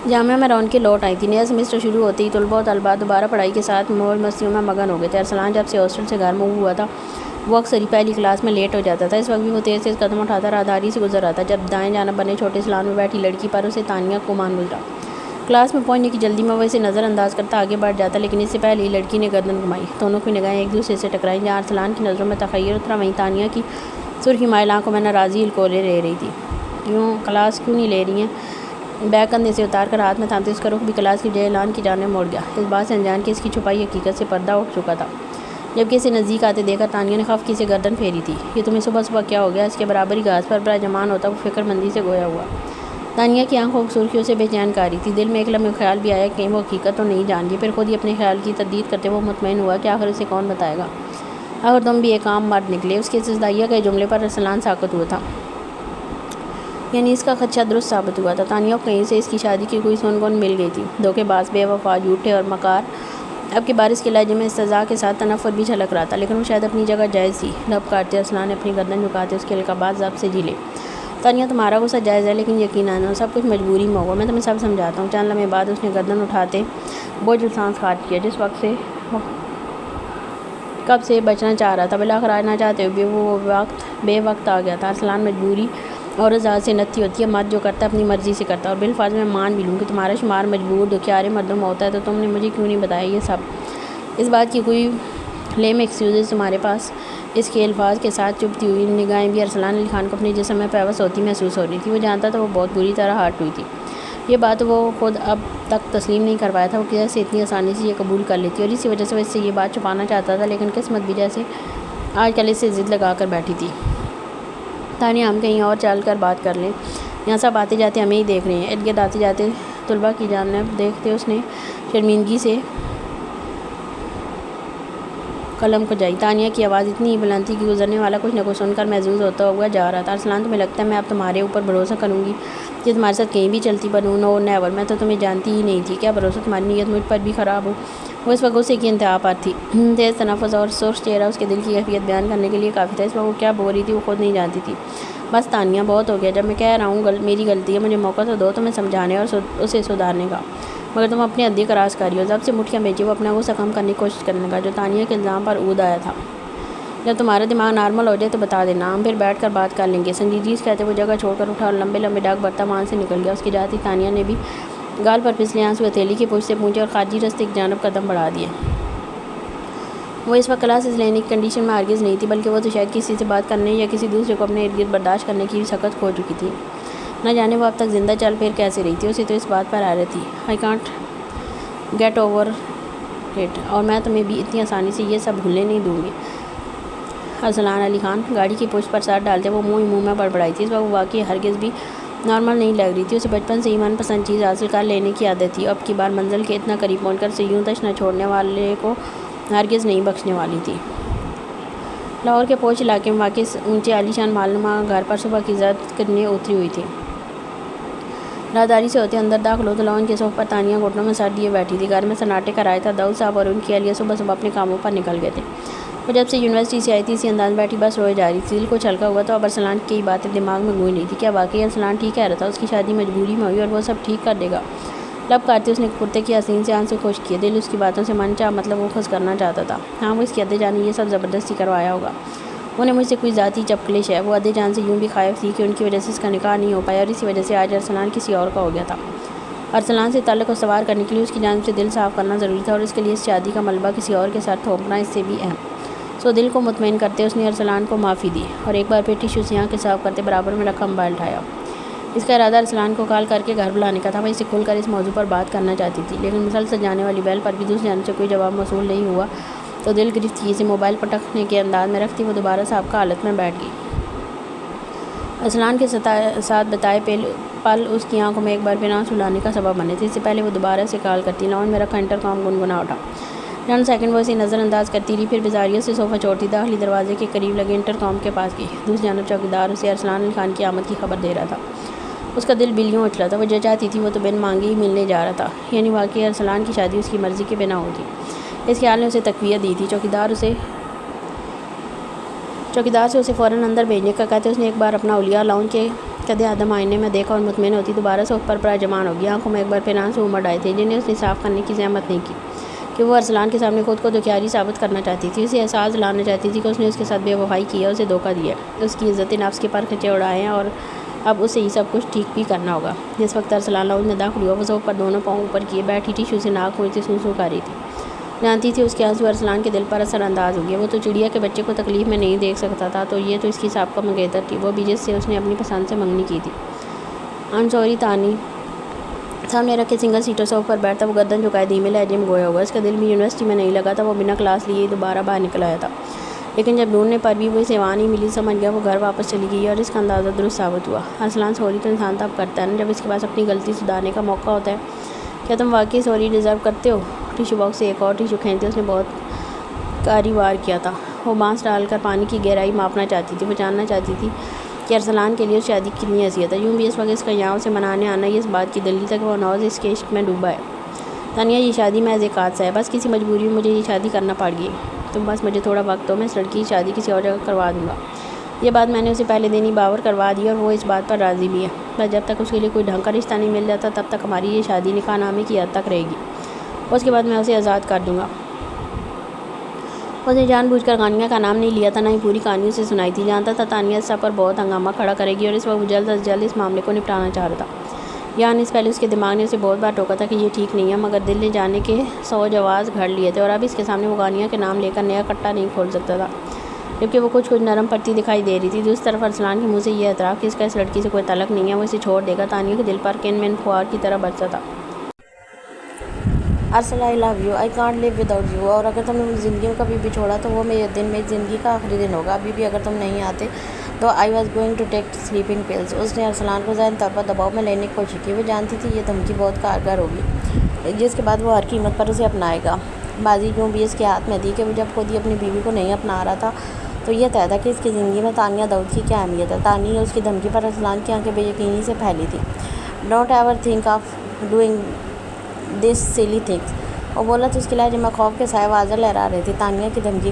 جامعہ میں رونقیں لوٹ آئی تھیں۔ نیا سیمسٹر شروع ہوتے ہی طلباء و طالبات دوبارہ پڑھائی کے ساتھ موج مستیوں میں مگن ہو گئے تھے۔ ارسلان جب سے ہاسٹل سے گھر موو ہوا تھا وہ اکثر ہی پہلی کلاس میں لیٹ ہو جاتا تھا۔ اس وقت بھی وہ تیز تیز قدم اٹھاتا راہداری سے گزر رہا تھا جب دائیں جانب بنے چھوٹے سلان میں بیٹھی لڑکی پر اسے تانیہ گمان گزرا۔ کلاس میں پہنچنے کی جلدی میں وہ اسے نظر انداز کرتا آگے بڑھ جاتا، لیکن اس سے پہلے ہی لڑکی نے گردن گھمائی۔ دونوں کی نگاہیں ایک دوسرے سے ٹکرائیں۔ جہاں ارسلان کی نظروں میں تخیر اترا، وہیں تانیہ کی سرخی مائل آنکھوں میں ناراضی الکولے رہ رہی تھی۔ کلاس کیوں نہیں لے رہی ہیں؟ بیگ کندھے سے اتار کر ہاتھ میں تھامتے اس کا رخ بھی کلاس کی بجائے اعلان کی جانب موڑ گیا، اس بات سے انجان کہ اس کی چھپائی حقیقت سے پردہ اٹھ چکا تھا۔ جبکہ اسے نزدیک آتے دیکھ کر تانیہ نے خفقی سے گردن پھیری تھی۔ یہ تمہیں صبح صبح کیا ہو گیا؟ اس کے برابر ہی گھاس پر براجمان ہوتا وہ فکر مندی سے گویا ہوا۔ تانیہ کی آنکھوں کی سرخیوں سے بے چین کاری تھی۔ دل میں ایک لمحے خیال بھی آیا کہ وہ حقیقت تو نہیں جان گی، پھر خود ہی اپنے خیال کی تردید کرتے وہ مطمئن ہوا کہ آخر اسے کون بتائے گا۔ آخر تم بھی ایک عام مرد نکلے۔ اس کے استدعائیہ کے جملے پر ارسلان ساکت ہوا تھا، یعنی اس کا خدشہ درست ثابت ہوا تھا۔ تانیہ کو کہیں سے اس کی شادی کی کوئی سن گن مل گئی تھی۔ دھوکے باز، بے وفا، جھوٹے اور مکار۔ اب کے بارش کے لہجے میں استہزاء کے ساتھ تنفر بھی جھلک رہا تھا، لیکن وہ شاید اپنی جگہ جائز تھی۔ لب کاٹتے ارسلان نے اپنی گردن جھکاتے اس کے القابات ضبط سے جھیلے۔ تانیہ تمہارا غصہ جائز ہے، لیکن یقیناً سب کچھ مجبوری میں ہوگا، میں تمہیں سب سمجھاتا ہوں۔ چند لمحے بعد اس نے گردن اٹھاتے بوجھ سانس خارج کیا جس وقت سے کب سے بچنا چاہ رہا تھا۔ بالآخر آج نہ چاہتے ہوئے وہ بے وقت آ گیا تھا۔ ارسلان مجبوری اور ذات سے نتی ہوتی ہے، مرد جو کرتا ہے اپنی مرضی سے کرتا ہے، اور بالفرض میں مان بھی لوں کہ تمہارا شمار مجبور دکھیارے مردوں میں ہوتا ہے تو تم نے مجھے کیوں نہیں بتایا یہ سب؟ اس بات کی کوئی لیم ایکسکیوزز تمہارے پاس؟ اس کے الفاظ کے ساتھ چبھتی ہوئی نگاہیں بھی ارسلان علی خان کو اپنے جسم میں پیوست ہوتی محسوس ہو رہی تھی۔ وہ جانتا تھا وہ بہت بری طرح ہرٹ ہوئی تھی۔ یہ بات وہ خود اب تک تسلیم نہیں کر پایا تھا وہ کیسے اتنی آسانی سے یہ قبول کر لیتی، اور اسی وجہ سے وہ اس سے یہ بات چھپانا چاہتا تھا، لیکن قسمت بھی جیسے آج کل اس سے ضد لگا کر بیٹھی تھی۔ تانیہ ہم کہیں اور چل کر بات کر لیں، یہاں سب آتے جاتے ہمیں ہی دیکھ رہے ہیں۔ ارد گرد آتے جاتے طلباء کی جانب دیکھتے اس نے شرمندگی سے قلم کھجائی۔ تانیہ کی آواز اتنی ہی بلند تھی کہ گزرنے والا کچھ نہ کچھ سن کر محظوظ ہوتا ہوا جا رہا تھا۔ ارسلان تمہیں لگتا ہے میں اب تمہارے اوپر بھروسہ کروں گی کہ تمہارے ساتھ کہیں بھی چلتی بنوں؟ نو نیور، میں تو تمہیں جانتی ہی نہیں تھی۔ کیا بھروسہ تمہاری نیت مجھ پر بھی خراب ہو؟ وہ اس وقت غصے کی انتہا پر تھی۔ تیز تنفس اور سرخ چہرہ اس کے دل کی کیفیت بیان کرنے کے لیے کافی تھا۔ اس وقت وہ کیا بول رہی تھی وہ خود نہیں جانتی تھی۔ بس تانیہ بہت ہو گیا، جب میں کہہ رہا ہوں میری غلطی ہے، مجھے موقع تو دو تمہیں سمجھانے اور اسے سدھارنے کا، مگر تم اپنی حدیں کراس کر رہی ہو۔ ضبط سے مٹھیاں بھیجی وہ اپنا غصہ کم کرنے کی کوشش کرنے لگا جو تانیہ کے الزام پر عود آیا تھا۔ جب تمہارا دماغ نارمل ہو جائے تو بتا دینا، ہم پھر بیٹھ کر بات کر لیں گے۔ سنجیدگی سے کہتے وہ جگہ چھوڑ کر اٹھا اور لمبے لمبے ڈاک برتا وہاں سے نکل گیا۔ اس کی جاتی تانیہ نے بھی گال پر پھسلے آنسو ہتھیلی کی پشت سے پونچھے اور خارجی رستے کی جانب قدم بڑھا دیے۔ وہ اس وقت کلاسز لینے کی کنڈیشن میں ہرگز نہیں تھی، بلکہ وہ تو شاید کسی سے بات کرنے یا کسی دوسرے کو اپنے ارد گرد برداشت کرنے کی بھی سخت کھو چکی تھی۔ نہ جانے وہ اب تک زندہ چل پھر کیسے رہی تھی۔ اسے تو اس بات پر حیرت تھی، I can't get over it, اور میں تمہیں بھی اتنی آسانی سے یہ سب بھولنے نہیں دوں گی۔ ارسلان علی خان گاڑی کی پشت پر ساتھ ڈالتے وہ منہ میں بڑبڑائی تھی۔ اس وقت وہ واقعی ہرگز بھی نارمل نہیں لگ رہی تھی۔ اسے بچپن سے ہی من پسند چیز حاصل کر لینے کی عادت تھی، اب کی بار منزل کے اتنا قریب پہنچ کر اسے یوں تش نہ چھوڑنے والے کو ہرگز نہیں بخشنے والی تھی۔ لاہور کے پوچھ علاقے میں واقع اونچے عالیشان معلومہ گھر پر صبح کی زرد کرنیں اتری ہوئی تھی۔ راہداری سے ہوتے اندر داخل ہو تو لاؤنج کے صوفے پر تانیہ گھٹنوں میں سر دیے بیٹھی تھی۔ گھر میں سناٹے کا رائے تھا۔ داؤد صاحب اور ان کی اہلیہ صبح صبح اپنے کاموں پر نکل گئے تھے۔ وہ جب سے یونیورسٹی سے آئی تھی اسی انداز میں بیٹھی بس روئے جا رہی تھی۔ دل کو چھلکا ہوا تو اب ارسلان کی کئی باتیں دماغ میں گونج رہی تھی۔ کیا واقعی ارسلان ٹھیک کہہ رہا تھا؟ اس کی شادی مجبوری میں ہوئی اور وہ سب ٹھیک کر دے گا؟ لب کاٹتے اس نے کرتے کی آستین سے آنسو خشک کیے۔ دل اس کی باتوں سے من چاہ مطلب وہ خوش کرنا چاہتا تھا۔ ہاں، وہ اس کی عہدے جان نے یہ سب زبردستی کروایا ہوگا۔ انہیں مجھ سے کوئی ذاتی چپکلش ہے۔ وہ عہدے جان سے یوں بھی خائف تھی کہ ان کی وجہ سے اس کا نکاح نہیں ہو پایا اور اسی وجہ سے آج ارسلان کسی اور کا ہو گیا تھا۔ ارسلان سے تعلق کو استوار کرنے کے لیے اس کی جانب سے دل صاف کرنا ضروری تھا، اور اس کے لیے اس شادی کا ملبہ کسی اور کے ساتھ تھوپنا اس سے بھی اہم۔ سو دل کو مطمئن کرتے اس نے ارسلان کو معافی دی اور ایک بار پھر ٹیشو سیاہ کے صاف کرتے برابر میں رکھا موبائل اٹھایا۔ اس کا ارادہ ارسلان کو کال کر کے گھر بلانے کا تھا۔ وہ اسے کھل کر اس موضوع پر بات کرنا چاہتی تھی، لیکن مسلسل جانے والی بیل پر بھی دوسری جانب سے کوئی جواب موصول نہیں ہوا تو دل گرفت چیزیں موبائل پٹکنے کے انداز میں رکھتی وہ دوبارہ سابقہ حالت میں بیٹھ گئی۔ ارسلان کے ساتھ بتائے پل اس کی آنکھوں میں ایک بار پھر آنسو لانے کا سبب بنے تھے۔ اس سے پہلے وہ دوبارہ سے کال کرتی، لاؤنج میں رکھا انٹر کام گنگنا اٹھا۔ چند سیکنڈ وہ اسے نظر انداز کرتی رہی، پھر بیزاریت سے صوفہ چھوڑتی داخلی دروازے کے قریب لگے انٹر کام کے پاس گئی۔ دوسری جانب چوکیدار اسے ارسلان علی خان کی آمد کی خبر دے رہا تھا۔ اس کا دل بلیوں اچھلا تھا۔ وہ جو چاہتی تھی وہ تو بن مانگے ہی ملنے جا رہا تھا، یعنی واقعی ارسلان کی شادی اس کی مرضی کے بنا ہوتی۔ اس خیال نے اسے تقویت دی تھی۔ چوکیدار سے اسے فوراً اندر بھیجنے کا کہتے اس نے ایک بار اپنا اولیاء لاؤنج کے قد آدم آئینے میں دیکھا اور مطمئن ہوتی دوبارہ سے اوپر پراجمان ہو گیا۔ آنکھوں میں ایک بار پھر آنسو امڑ آئے تھے جنہیں اس نے صاف کرنے کی زحمت نہیں کی کہ وہ ارسلان کے سامنے خود کو دکھیاری ثابت کرنا چاہتی تھی۔ اسے احساس دلانا چاہتی تھی کہ اس نے اس کے ساتھ بے وفائی کی ہے، اسے دھوکہ دیا ہے، اس کی عزت نفس کے پر کھچے اڑائے ہیں، اور اب اسے یہ سب کچھ ٹھیک بھی کرنا ہوگا۔ جس وقت ارسلان لاؤنج میں داخل ہوا وہ صوف پر دونوں پاؤں اوپر کیے بیٹھی ٹیشو سے ناک پھونچتی سو کر رہی تھی۔ جانتی تھی اس کے آنسو ارسلان کے دل پر اثر انداز ہو گیا۔ وہ تو چڑیا کے بچے کو تکلیف میں نہیں دیکھ سکتا تھا، تو یہ تو اس کی سابقہ منگیتر تھی، وہ بھی جس سے اس نے اپنی پسند سے منگنی کی تھی۔ سوری تانی سامنے رکھے سنگل سیٹر صوف پر بیٹھتا وہ گردن جھکائے دھیمے لہجے میں گویا ہوا۔ اس کا دل بھی یونیورسٹی میں نہیں لگا تھا، وہ بنا کلاس لیے دوبارہ باہر نکل آیا تھا، لیکن جب ڈھونڈنے پر بھی وہ اسے وہاں نہیں ملی سمجھ گیا وہ گھر واپس چلی گئی، اور اس کا اندازہ درست ثابت ہوا۔ ارسلان سوری تو انسان تب کرتا ہے نا جب اس کے پاس اپنی غلطی سدھارنے کا موقع ہوتا ہے۔ کیا تم واقعی سوری ڈیزرو کرتے ہو؟ ٹیشو باکس سے ایک اور ٹیشو کھینچتے اس نے بہت کاری وار کیا تھا۔ وہ بانس ڈال کر پانی کی گہرائی ماپنا چاہتی تھی۔ وہ جاننا چاہتی تھی کہ ارسلان کے لیے اس شادی کی کتنی حیثیت ہے۔ یوں بھی اس وقت اس کا یہاں اسے منانے آنا یہ اس بات کی دلیل تھا کہ وہ نوز اس کے عشق میں ڈوبا ہے۔ تانیہ یہ شادی محض ایک حادثہ ہے، بس کسی مجبوری میں مجھے یہ شادی کرنا پڑ گئی۔ تم بس مجھے تھوڑا وقت دو، میں اس لڑکی کی شادی کسی اور جگہ کروا دوں گا۔ یہ بات میں نے اسے پہلے دن ہی باور کروا دی اور وہ اس بات پر راضی بھی ہے۔ بس جب تک اس کے لیے کوئی ڈھنگ کا رشتہ نہیں مل جاتا تب تک ہماری یہ شادی نکاح نامے کی حد تک رہے گی، اس کے بعد میں اسے آزاد کر دوں گا۔ اس نے جان بوجھ کر غانیہ کا نام نہیں لیا تھا، نہ ہی پوری کہانی اسے سنائی تھی۔ جانتا تھا تانیہ اس سب پر بہت ہنگامہ کھڑا کرے گی اور اس وقت وہ جلد از جلد اس معاملے کو نپٹانا چاہ رہا تھا۔ یعنی اس پہلے اس کے دماغ نے اسے بہت بار ٹوکا تھا کہ یہ ٹھیک نہیں ہے، مگر دل نے جانے کے 100 جواز گھڑ لیے تھے، اور اب اس کے سامنے وہ غانیہ کے نام لے کر نیا کٹا نہیں کھول سکتا تھا، جبکہ وہ کچھ نرم پڑتی دکھائی دے رہی تھی۔ دوسری طرف ارسلان کے منہ سے یہ اعتراف کہ اس کا اس لڑکی سے کوئی تعلق نہیں ہے، وہ اسے چھوڑ دے گا، تانیہ کے دل پر کن من فوار کی طرح برسا تھا۔ Arsala I love you, I can't live without you, اور اگر تم نے مجھے زندگی میں کبھی بھی چھوڑا تو وہ میرے دن میری زندگی کا آخری دن ہوگا۔ ابھی بھی اگر تم نہیں آتے تو I was going to take sleeping pills. اس نے ارسلان کو ذہنی طور پر دباؤ میں لینے کی کوشش کی۔ وہ جانتی تھی یہ دھمکی بہت کارگر ہوگی، جس کے بعد وہ ہر قیمت پر اسے اپنائے گا۔ بازی یوں بھی اس کے ہاتھ میں تھی کہ وہ جب خود ہی اپنی بیوی کو نہیں اپنا رہا تھا تو یہ طے تھا کہ اس کی زندگی میں تانیہ داؤد کی کیا اہمیت ہے۔ تانیہ اس کی دھمکی پر ارسلان کی آنکھیں بے یقینی سے پھیلی تھی۔ Don't ever think of doing this silly things, وہ بولا تو اس کے لہجے میں خوف کے سائے واضح لہرا رہے تھے۔ تانیہ کی دھمکی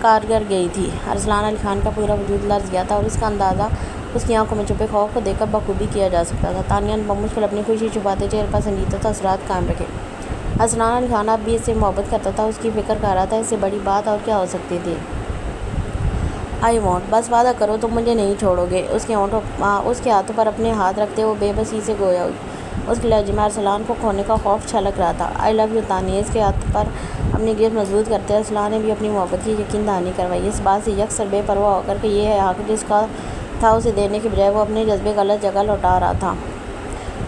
کارگر گئی تھی۔ ارسلان علی خان کا پورا وجود لرز گیا تھا، اور اس کا اندازہ اس کی آنکھوں میں چھپے خوف کو دیکھ کر بخوبی کیا جا سکتا تھا۔ تانیہ نے بمشکل اپنی خوشی چھپاتے چہرے پر سنجیدہ اثرات قائم رکھے۔ ارسلان علی خان اب بھی اس سے محبت کرتا تھا، اس کی فکر کر رہا تھا اس سے بڑی بات اور کیا ہو سکتی تھی۔ آئی وانٹ، بس وعدہ کرو تم مجھے نہیں چھوڑو گے۔ اس کے ہاتھوں پر اپنے ہاتھ رکھتے وہ بے بسی سے گویا ہوئی۔ اس کے لہجے میں ارسلان کو کھونے کا خوف چھلک رہا تھا۔ آئی لو یو تانیہ، اس کے ہاتھ پر اپنی گرفت مضبوط کرتے ارسلان نے بھی اپنی محبت کی یقین دہانی کروائی، اس بات سے یکسر بے پرواہ ہو کر کہ یہ ہے حق جس کا تھا اسے دینے کے بجائے وہ اپنے جذبے غلط جگہ لوٹا رہا تھا۔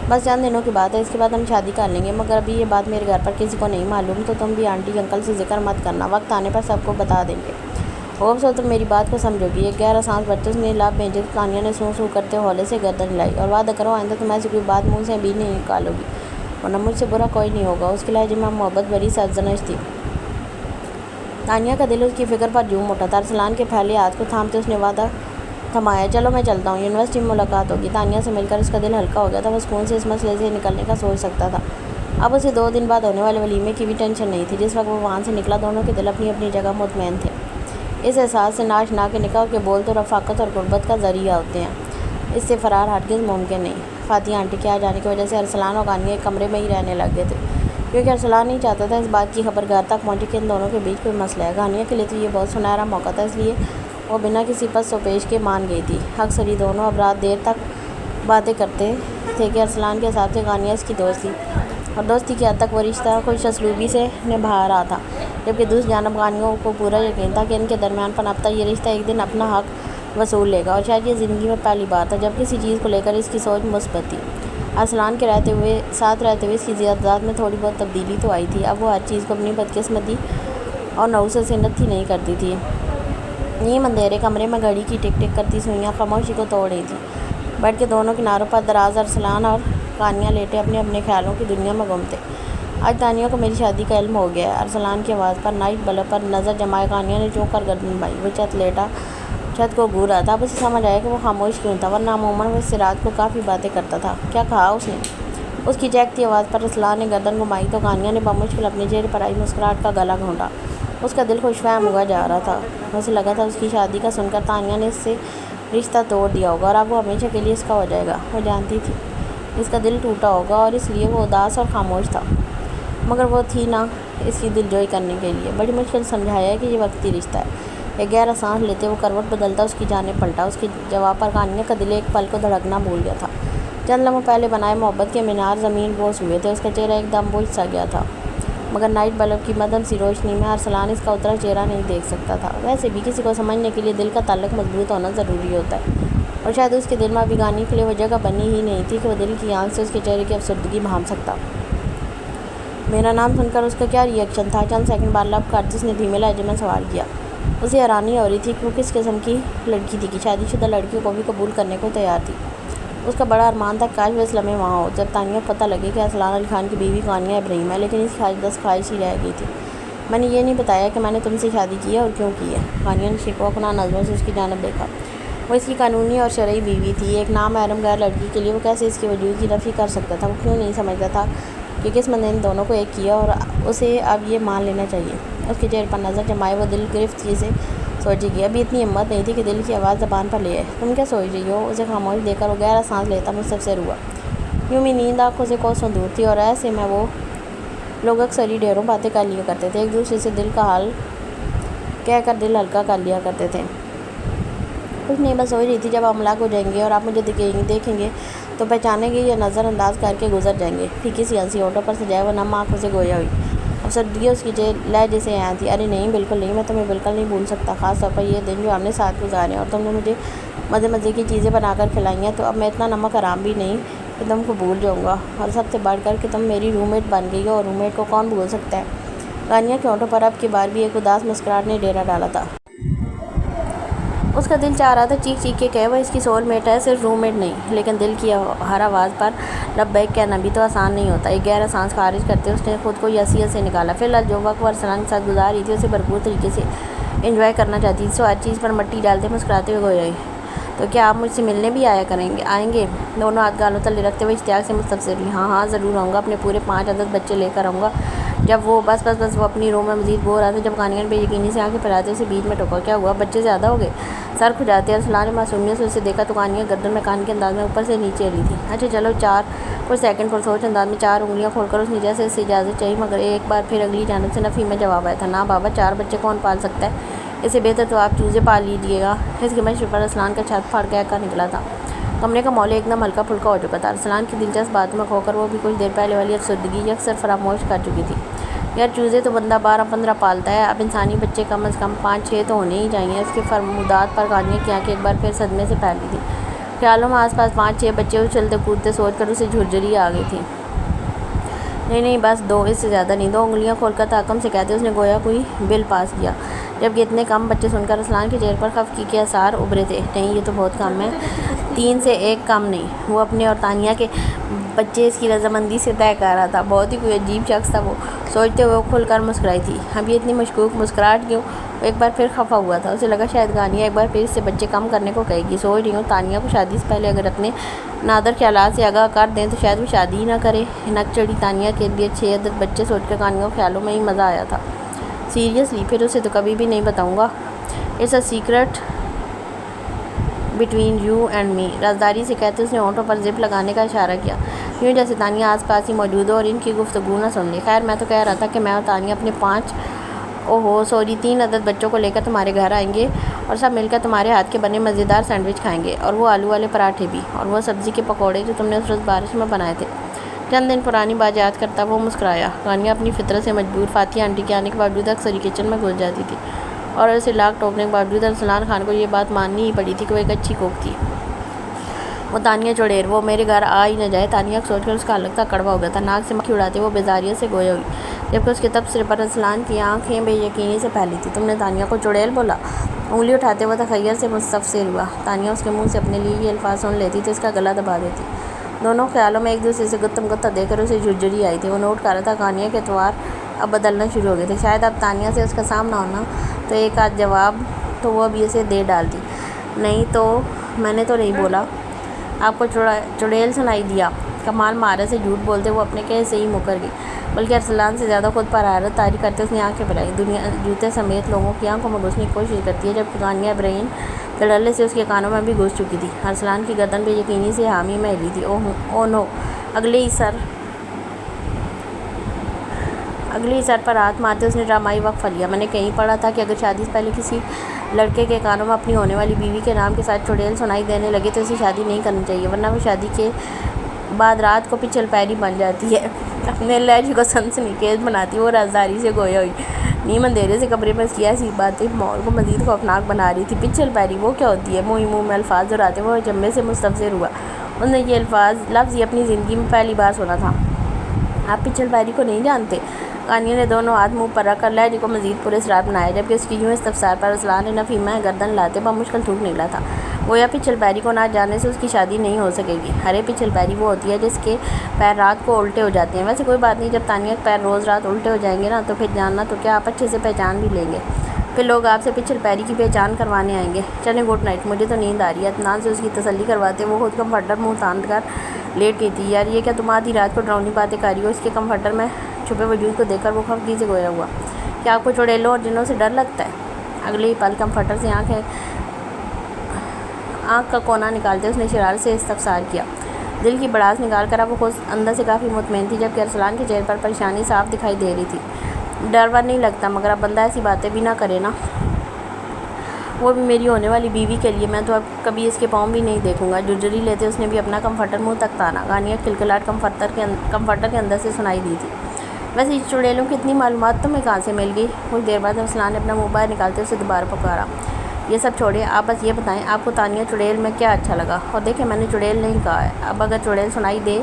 بس چند دنوں کی بات ہے، اس کے بعد ہم شادی کر لیں گے، مگر ابھی یہ بات میرے گھر پر کسی کو نہیں معلوم، تو تم بھی آنٹی انکل سے ذکر مت کرنا، وقت آنے پر سب کو بتا دیں گے۔ ہوپ سو تم میری بات کو سمجھو گی۔ ایک گہرا سانس بھرتے اس نے لب بھیجے تو تانیہ نے سوں کرتے ہولے سے گردن ہلائی، اور وعدہ کرو آئندہ تم ایسی کوئی بات منہ سے بھی نہیں نکالو گی، ورنہ مجھ سے برا کوئی نہیں ہوگا۔ اس کے لہجے میں محبت بھری سرزنش تھی۔ تانیہ کا دل اس کی فکر پر جھوم اٹھا تھا۔ ارسلان کے پھیلے ہاتھ کو تھامتے اس نے وعدہ تھمایا، چلو میں چلتا ہوں، یونیورسٹی میں ملاقات ہوگی۔ تانیہ سے مل کر اس کا دل ہلکا ہو گیا تھا، وہ سکون سے اس مسئلے سے نکلنے کا سوچ سکتا تھا۔ اب اسے 2 دن بعد ہونے والے ولیمے کی بھی ٹینشن نہیں تھی۔ جس وقت وہ وہاں سے نکلا دونوں کے دل اپنی اپنی جگہ مطمئن تھے، اس احساس سے ناشنا کہ نکاح کے بول تو رفاقت اور قربت کا ذریعہ ہوتے ہیں، اس سے فرار ہرگز ممکن نہیں۔ فاتحہ آنٹی کے آ جانے کی وجہ سے ارسلان اور غانیہ ایک کمرے میں ہی رہنے لگ گئے تھے، کیونکہ ارسلان نہیں چاہتا تھا اس بات کی خبر گھر تک پہنچے کہ ان دونوں کے بیچ کوئی مسئلہ ہے۔ غانیہ کے لیے تو یہ بہت سنہرا موقع تھا، اس لیے وہ بنا کسی پس و پیش کے مان گئی تھی۔ اکثر ہی دونوں اب رات دیر تک باتیں کرتے تھے کہ ارسلان کے حساب سے غانیہ اس کی دوست تھی اور دوستی کی حد تک وہ رشتہ خوش اسلوبی سے نبھا رہا تھا، جبکہ دوسری جانب غانیہ کو پورا یقین تھا کہ ان کے درمیان پنپتا یہ رشتہ ایک دن اپنا حق وصول لے گا، اور شاید یہ زندگی میں پہلی بار تھا جب کسی چیز کو لے کر اس کی سوچ مثبت تھی۔ ارسلان کے ساتھ رہتے ہوئے اس کی ذات میں تھوڑی بہت تبدیلی تو آئی تھی، اب وہ ہر چیز کو اپنی بدقسمتی اور نحوست سے نتھی نہیں کرتی تھی۔ نیم اندھیرے کمرے میں گھڑی کی ٹک ٹک کرتی سوئیاں خاموشی کو توڑ رہی تھیں۔ بیڈ کے دونوں کناروں پر دراز ارسلان اور غانیہ لیٹے اپنے اپنے خیالوں کی دنیا میں گم تھے۔ آج تانیہ کو میری شادی کا علم ہو گیا ہے، ارسلان کی آواز پر نائٹ بلب پر نظر جمائے غانیہ نے چونک کر گردن بھائی۔ وہ چھت کو گھور رہا تھا، اب اسے سمجھ آیا کہ وہ خاموش کیوں تھا، ورنہ عموماً وہ اس سے رات کو کافی باتیں کرتا تھا۔ کیا کہا اس نے؟ اس کی چہکتی آواز پر ارسلان نے گردن گھمائی تو غانیہ نے بمشکل اپنے چہرے پر آئی مسکراہٹ کا گلا گھونٹا۔ اس کا دل خوش فہم ہوا جا رہا تھا، اسے لگا تھا اس کی شادی کا سن کر تانیہ نے اس سے رشتہ توڑ دیا ہوگا اور اب وہ ہمیشہ کے لیے اس کا ہو جائے گا۔ وہ جانتی تھی اس کا دل ٹوٹا ہوگا اور اس لیے وہ اداس اور خاموش تھا، مگر وہ تھی نہ اس کی دلجوئی کرنے کے لیے۔ بڑی مشکل سمجھایا کہ یہ وقتی رشتہ ہے۔ ایک گہرا سانس لیتے وہ کروٹ بدلتا اس کی جانب پلٹا۔ اس کے جواب پر غانیہ کا دل ایک پل کو دھڑکنا بھول گیا تھا۔ چند لمحوں پہلے بنائے محبت کے مینار زمین بوس ہوئے تھے، اس کا چہرہ ایک دم بجھ سا گیا تھا، مگر نائٹ بلب کی مدھم سی روشنی میں ارسلان اس کا اترا چہرہ نہیں دیکھ سکتا تھا۔ ویسے بھی کسی کو سمجھنے کے لیے دل کا تعلق مضبوط ہونا ضروری ہوتا ہے، اور شاید اس کے دل میں ابھی غانیہ کے لیے وہ جگہ بنی ہی نہیں تھی کہ وہ دل کی آنکھ سے اس کے چہرے کی افسردگی بھانپ سکتا۔ میرا نام سن کر اس کا کیا ری ایکشن تھا؟ چند سیکنڈ بعد لب کاٹتے اس نے دھیمے لہجے میں سوال کیا۔ اسے حیرانی ہو رہی تھی کہ وہ کس قسم کی لڑکی تھی کہ شادی شدہ لڑکیوں کو بھی قبول کرنے کو تیار تھی۔ اس کا بڑا ارمان تھا کاش وہ اس لمحے وہاں ہو جب تانیہ کو پتہ لگے کہ ارسلان علی خان کی بیوی غانیہ ابراہیم ہے، لیکن اس کی خواہش ہی رہ گئی تھی۔ میں نے یہ نہیں بتایا کہ میں نے تم سے شادی کی ہے اور کیوں کی ہے۔ غانیہ نے شکوہ کناں نظروں سے اس کی جانب دیکھا۔ وہ اس کی قانونی اور شرعی بیوی تھی، ایک نامحرم غیر لڑکی کے لیے وہ کیسے اس کے وجود کی نفی کر سکتا تھا؟ وہ کیوں نہیں سمجھتا تھا کہ قسمت نے ان دونوں کو ایک کیا اور اسے اب یہ مان لینا چاہیے؟ اس کے چہرے پر نظر جمائے وہ دل گرفت چیزیں سوچے گی۔ ابھی اتنی ہمت نہیں تھی کہ دل کی آواز زبان پر لے آئے۔ تم کیا سوچ رہی ہو؟ اسے خاموش دیکھ کر وہ گہرا سانس لیتا مستفسر ہوا۔ یوں بھی نیند آنکھوں سے کوسوں دور تھی، اور ایسے میں وہ لوگ اکثر ہی ڈھیروں باتیں کر لیا کرتے تھے، ایک دوسرے سے دل کا حال کہہ کر دل ہلکا کر لیا کرتے تھے۔ کچھ نہیں، بس سوچ رہی تھی جب آپ ہلاک ہو جائیں گے اور آپ مجھے دیکھیں گے تو پہچانیں گے یا نظر انداز کر کے گزر جائیں گے۔ پھیکی سی ہنسی ہونٹوں پر سجائے وہ نم آنکھوں سے گویا ہوئی۔ افسردگی اس کی لہجے سے آئی تھی۔ ارے نہیں، بالکل نہیں، میں تمہیں بالکل نہیں بھول سکتا، خاص طور پر یہ دن جو ہم نے ساتھ گزارے ہیں، اور تم نے مجھے مزے مزے کی چیزیں بنا کر کھلائی ہیں، تو اب میں اتنا نمک حرام بھی نہیں کہ تم کو بھول جاؤں گا، اور سب سے بڑھ کر کہ تم میری روم میٹ بن گئی ہو، اور روم میٹ کو کون بھول سکتا ہے؟ غانیہ کے ہونٹوں پر اب کی بار بھی ایک اداس مسکراہٹ نے ڈیرا ڈالا تھا۔ اس کا دل چاہ رہا تھا چیخ چیخ کے کہے وہ اس کی سول میٹ ہے، صرف روم میٹ نہیں، لیکن دل کی ہر آواز پر لبیک کہنا بھی تو آسان نہیں ہوتا۔ ایک گہرا سانس خارج کرتے اس نے خود کو حیثیت سے نکالا۔ فی الحال جو وقت وہ ارسلان کے ساتھ گزار رہی تھی اسے بھرپور طریقے سے انجوائے کرنا چاہتی تھی، سو ہر چیز پر مٹی ڈالتے مسکراتے ہوئے گویا تو کیا آپ مجھ سے ملنے بھی آئیں گے؟ دونوں ہاتھ گالوں تلے رکھتے ہوئے اشتیاق سے مستفسر ہوئی۔ ہاں ضرور آؤں گا، اپنے پورے 5 عدد بچے لے کر آؤں گا۔ جب وہ بس وہ اپنی روم میں مزید بو رہا تھا جب غانیہ نے بے یقینی سے آنکھیں پھیلاتے اسے بیچ میں ٹوکا۔ کیا ہوا؟ بچے زیادہ ہو گئے؟ سر کھجاتے ارسلان نے معصومیت سے اسے دیکھا تو غانیہ گردن میں کان کے انداز میں اوپر سے نیچے ہلی تھی۔ اچھا چلو 4 کچھ سیکنڈ پرسوچ انداز میں 4 انگلیاں کھول کر اس نے جیسے اس سے اجازت چاہی، مگر ایک بار پھر اگلی جانب سے نفی میں جواب آیا تھا۔ نہ بابا، 4 بچے کون پال سکتا ہے؟ اس سے بہتر تو آپ چوزے پال لیجیے گا۔ اس کے مشورے پر ارسلان کا چھت پھاڑ کہہ کر نکلا تھا۔ کمرے کا ماحول ایک دم ہلکا پھلکا ہو چکا تھا۔ ارسلان کی دلچسپ باتوں میں کھو کر وہ بھی کچھ دیر پہلے والی افسردگی یکسر فراموش کر چکی تھی۔ یار چوزے تو بندہ 12-15 پالتا ہے، اب انسانی بچے کم از کم 5-6 تو ہونے ہی چاہیے۔ اس کے فرمودات پر غانیہ کی آنکھیں ایک بار پھر صدمے سے پھیلی تھی۔ خیالوں میں آس پاس 5-6 بچے اچھلتے کودتے سوچ کر اسے جھرجھری آ گئی تھی۔ نہیں بس 2، اس سے زیادہ نہیں۔ 2 انگلیاں کھول کر تحکم سے کہتے اس نے گویا کوئی بل پاس کیا، جبکہ اتنے کم بچے سن کر ارسلان کے چہرے پر خفگی کے آثار ابھرے تھے۔ نہیں، یہ تو بہت کم ہے، 3 سے 1 کم نہیں۔ وہ اپنے اور تانیہ کے بچے اس کی رضامندی سے طے کر رہا تھا۔ بہت ہی کوئی عجیب شخص تھا وہ، سوچتے ہوئے وہ کھل کر مسکرائی تھی۔ اب یہ اتنی مشکوک مسکراہٹ کیوں؟ وہ ایک بار پھر خفا ہوا تھا۔ اسے لگا شاید غانیہ ایک بار پھر اس سے بچے کم کرنے کو کہے گی۔ سوچ رہی ہوں تانیہ کو شادی سے پہلے اگر اپنے نادر خیالات سے آگاہ کر دیں تو شاید وہ شادی ہی نہ کرے۔ نک چڑھی تانیہ کے لیے 6 عدد بچے سوچ کر غانیہ کو خیالوں میں ہی مزہ آیا تھا۔ سیریسلی؟ پھر اسے تو کبھی بھی نہیں بتاؤں گا۔ It's a secret between you and me, رازداری سے کہتے اس نے ہونٹوں پر زپ لگانے کا اشارہ کیا، یوں جیسے تانیہ آس پاس ہی موجود ہو اور ان کی گفتگو نہ سن لے۔ خیر میں تو کہہ رہا تھا کہ میں اور تانیہ اپنے 5 اوہو سوری، 3 عدد بچوں کو لے کر تمہارے گھر آئیں گے اور سب مل کر تمہارے ہاتھ کے بنے مزیدار سینڈوچ کھائیں گے، اور وہ آلو والے پراٹھے بھی، اور وہ سبزی کے پکوڑے جو تم نے اس روز بارش میں بنائے تھے۔ چند دن پرانی بات یاد کرتا وہ مسکرایا۔ غانیہ اپنی فطرت سے مجبور فاتحہ آنٹی کے آنے کے باوجود اکثر ہی کچن میں گھس جاتی تھی، اور اسے لاکھ ٹوکنے کے باوجود ارسلان خان کو یہ بات ماننی ہی پڑی تھی کہ وہ ایک اچھی کوک تھی۔ وہ تانیہ چڑیل، وہ میرے گھر آ ہی نہ جائے۔ تانیہ کو سوچ کر اس کا حلق تک کڑوا ہو گیا تھا۔ ناک سے مکھی اڑاتے وہ بیزاریت سے گویا ہوئی، جبکہ اس کے تبصرے پر ارسلان کی آنکھیں بے یقینی سے پھیلی تھیں۔ تم نے تانیہ کو چڑیل بولا؟ انگلی اٹھاتے وہ تخیر سے مستفسر ہوا۔ تانیہ اس کے منہ سے اپنے لیے یہ الفاظ سن لیتی تو اس کا گلا دبا دیتی۔ دونوں خیالوں میں ایک دوسرے سے گتم گتہ دے کر اسے جھرجھری آئی تھی۔ وہ نوٹ کر رہا تھا غانیہ کے اطوار اب بدلنا شروع ہو گئے تھے۔ شاید اب تانیہ سے اس کا سامنا ہونا تو ایک آدھ جواب تو وہ ابھی اسے دے ڈالتی۔ نہیں تو میں نے تو نہیں بولا، آپ کو چڑیل سنائی دیا؟ کمال مہارت سے جھوٹ بولتے وہ اپنے کہے سے ہی مکر گئی، بلکہ ارسلان سے زیادہ خود پر حرارت طاری کرتے اس نے آنکھیں پھیلائی۔ دنیا جوتے سمیت لوگوں کی آنکھوں میں گھسنے کی کوشش کرتی ہے، جبکہ غانیہ برہین دھڑلے سے اس کے کانوں میں بھی گھس چکی تھی۔ ارسلان کی گردن بے یقینی سے حامی میں ہلی تھی۔ او نو! اگلے ہی سر پر ہاتھ مارتے اس نے ڈرامائی وقفہ لیا۔ میں نے کہیں پڑھا تھا کہ اگر شادی سے پہلے کسی لڑکے کے کانوں میں اپنی ہونے والی بیوی کے نام کے ساتھ چڑیل سنائی دینے لگے تو اسے شادی نہیں کرنی چاہیے، ورنہ وہ شادی کے بعد رات کو پچھل پیری بن جاتی ہے۔ اپنے لہجے کو سنسنی خیز بناتی وہ رازداری سے گویا ہوئی۔ نیم اندھیرے سے کمرے میں اس کی ایسی باتیں ماحول کو مزید خوفناک بنا رہی تھی۔ پچھل پیری وہ کیا ہوتی ہے؟ منہ میں الفاظ دہراتے وہ اچنبھے سے مستفسر ہوا۔ اس نے یہ لفظ یہ اپنی زندگی میں پہلی بار سنا تھا۔ آپ پچھل پیری کو نہیں جانتے؟ غانیہ نے دونوں ہاتھ منہ پر رکھ کر لہجے کو مزید پراسرار بنایا، جبکہ اس کی یوں استفسار پر ارسلان نے نفیمہ گردن لاتے بمشکل تھوک نکلا تھا۔ گویا پچھل پیری کو نہ جاننے سے اس کی شادی نہیں ہو سکے گی۔ ارے پچھل پیری وہ ہوتی ہے جس کے پیر رات کو الٹے ہو جاتے ہیں۔ ویسے کوئی بات نہیں، جب تانیہ کے پیر روز رات الٹے ہو جائیں گے نا تو پھر جاننا تو کیا، آپ اچھے سے پہچان بھی لیں گے۔ پھر لوگ آپ سے پچھل پیری کی پہچان کروانے آئیں گے۔ چلیں گڈ نائٹ، مجھے تو نیند آ رہی ہے۔ اطمینان سے اس کی تسلی کرواتے وہ خود کمفرٹر منہ تان کر لیٹ گئی تھی۔ یار یہ کیا تم آدھی رات کو ڈراؤنی باتیں کر رہی ہو؟ اس کے کمفرٹر میں چھپے وجود کو دیکھ کر وہ خفگی سے گویا ہوا۔ کیا آپ کو چڑیلوں اور جنوں سے ڈر لگتا ہے؟ اگلے ہی پل کمفرٹر سے آنکھ کا کونا نکالتے اس نے شرارت سے استفسار کیا۔ دل کی بڑاس نکال کر اب وہ خود اندر سے کافی مطمئن تھی، جبکہ ارسلان کے چہرے پر پریشانی صاف دکھائی دے رہی تھی۔ ڈر ور نہیں لگتا، مگر اب بندہ ایسی باتیں بھی نہ کرے نا، وہ بھی میری ہونے والی بیوی کے لیے۔ میں تو اب کبھی اس کے پاؤں بھی نہیں دیکھوں گا۔ جھرجھری لیتے اس نے بھی اپنا کمفرٹر منہ تک تانا۔ غانیہ کھلکھلاہٹ کمفرٹر کے اندر سے سنائی دی تھی۔ ویسے اس چڑیلوں کی اتنی معلومات تمہیں کہاں سے مل گئی؟ کچھ دیر بعد ارسلان نے اپنا منہ باہر نکالتے اسے دوبارہ پکارا۔ یہ سب چھوڑیں، آپ بس یہ بتائیں آپ کو تانیہ چڑیل میں کیا اچھا لگا؟ اور دیکھیں میں نے چڑیل نہیں کہا ہے، اب اگر چڑیل سنائی دے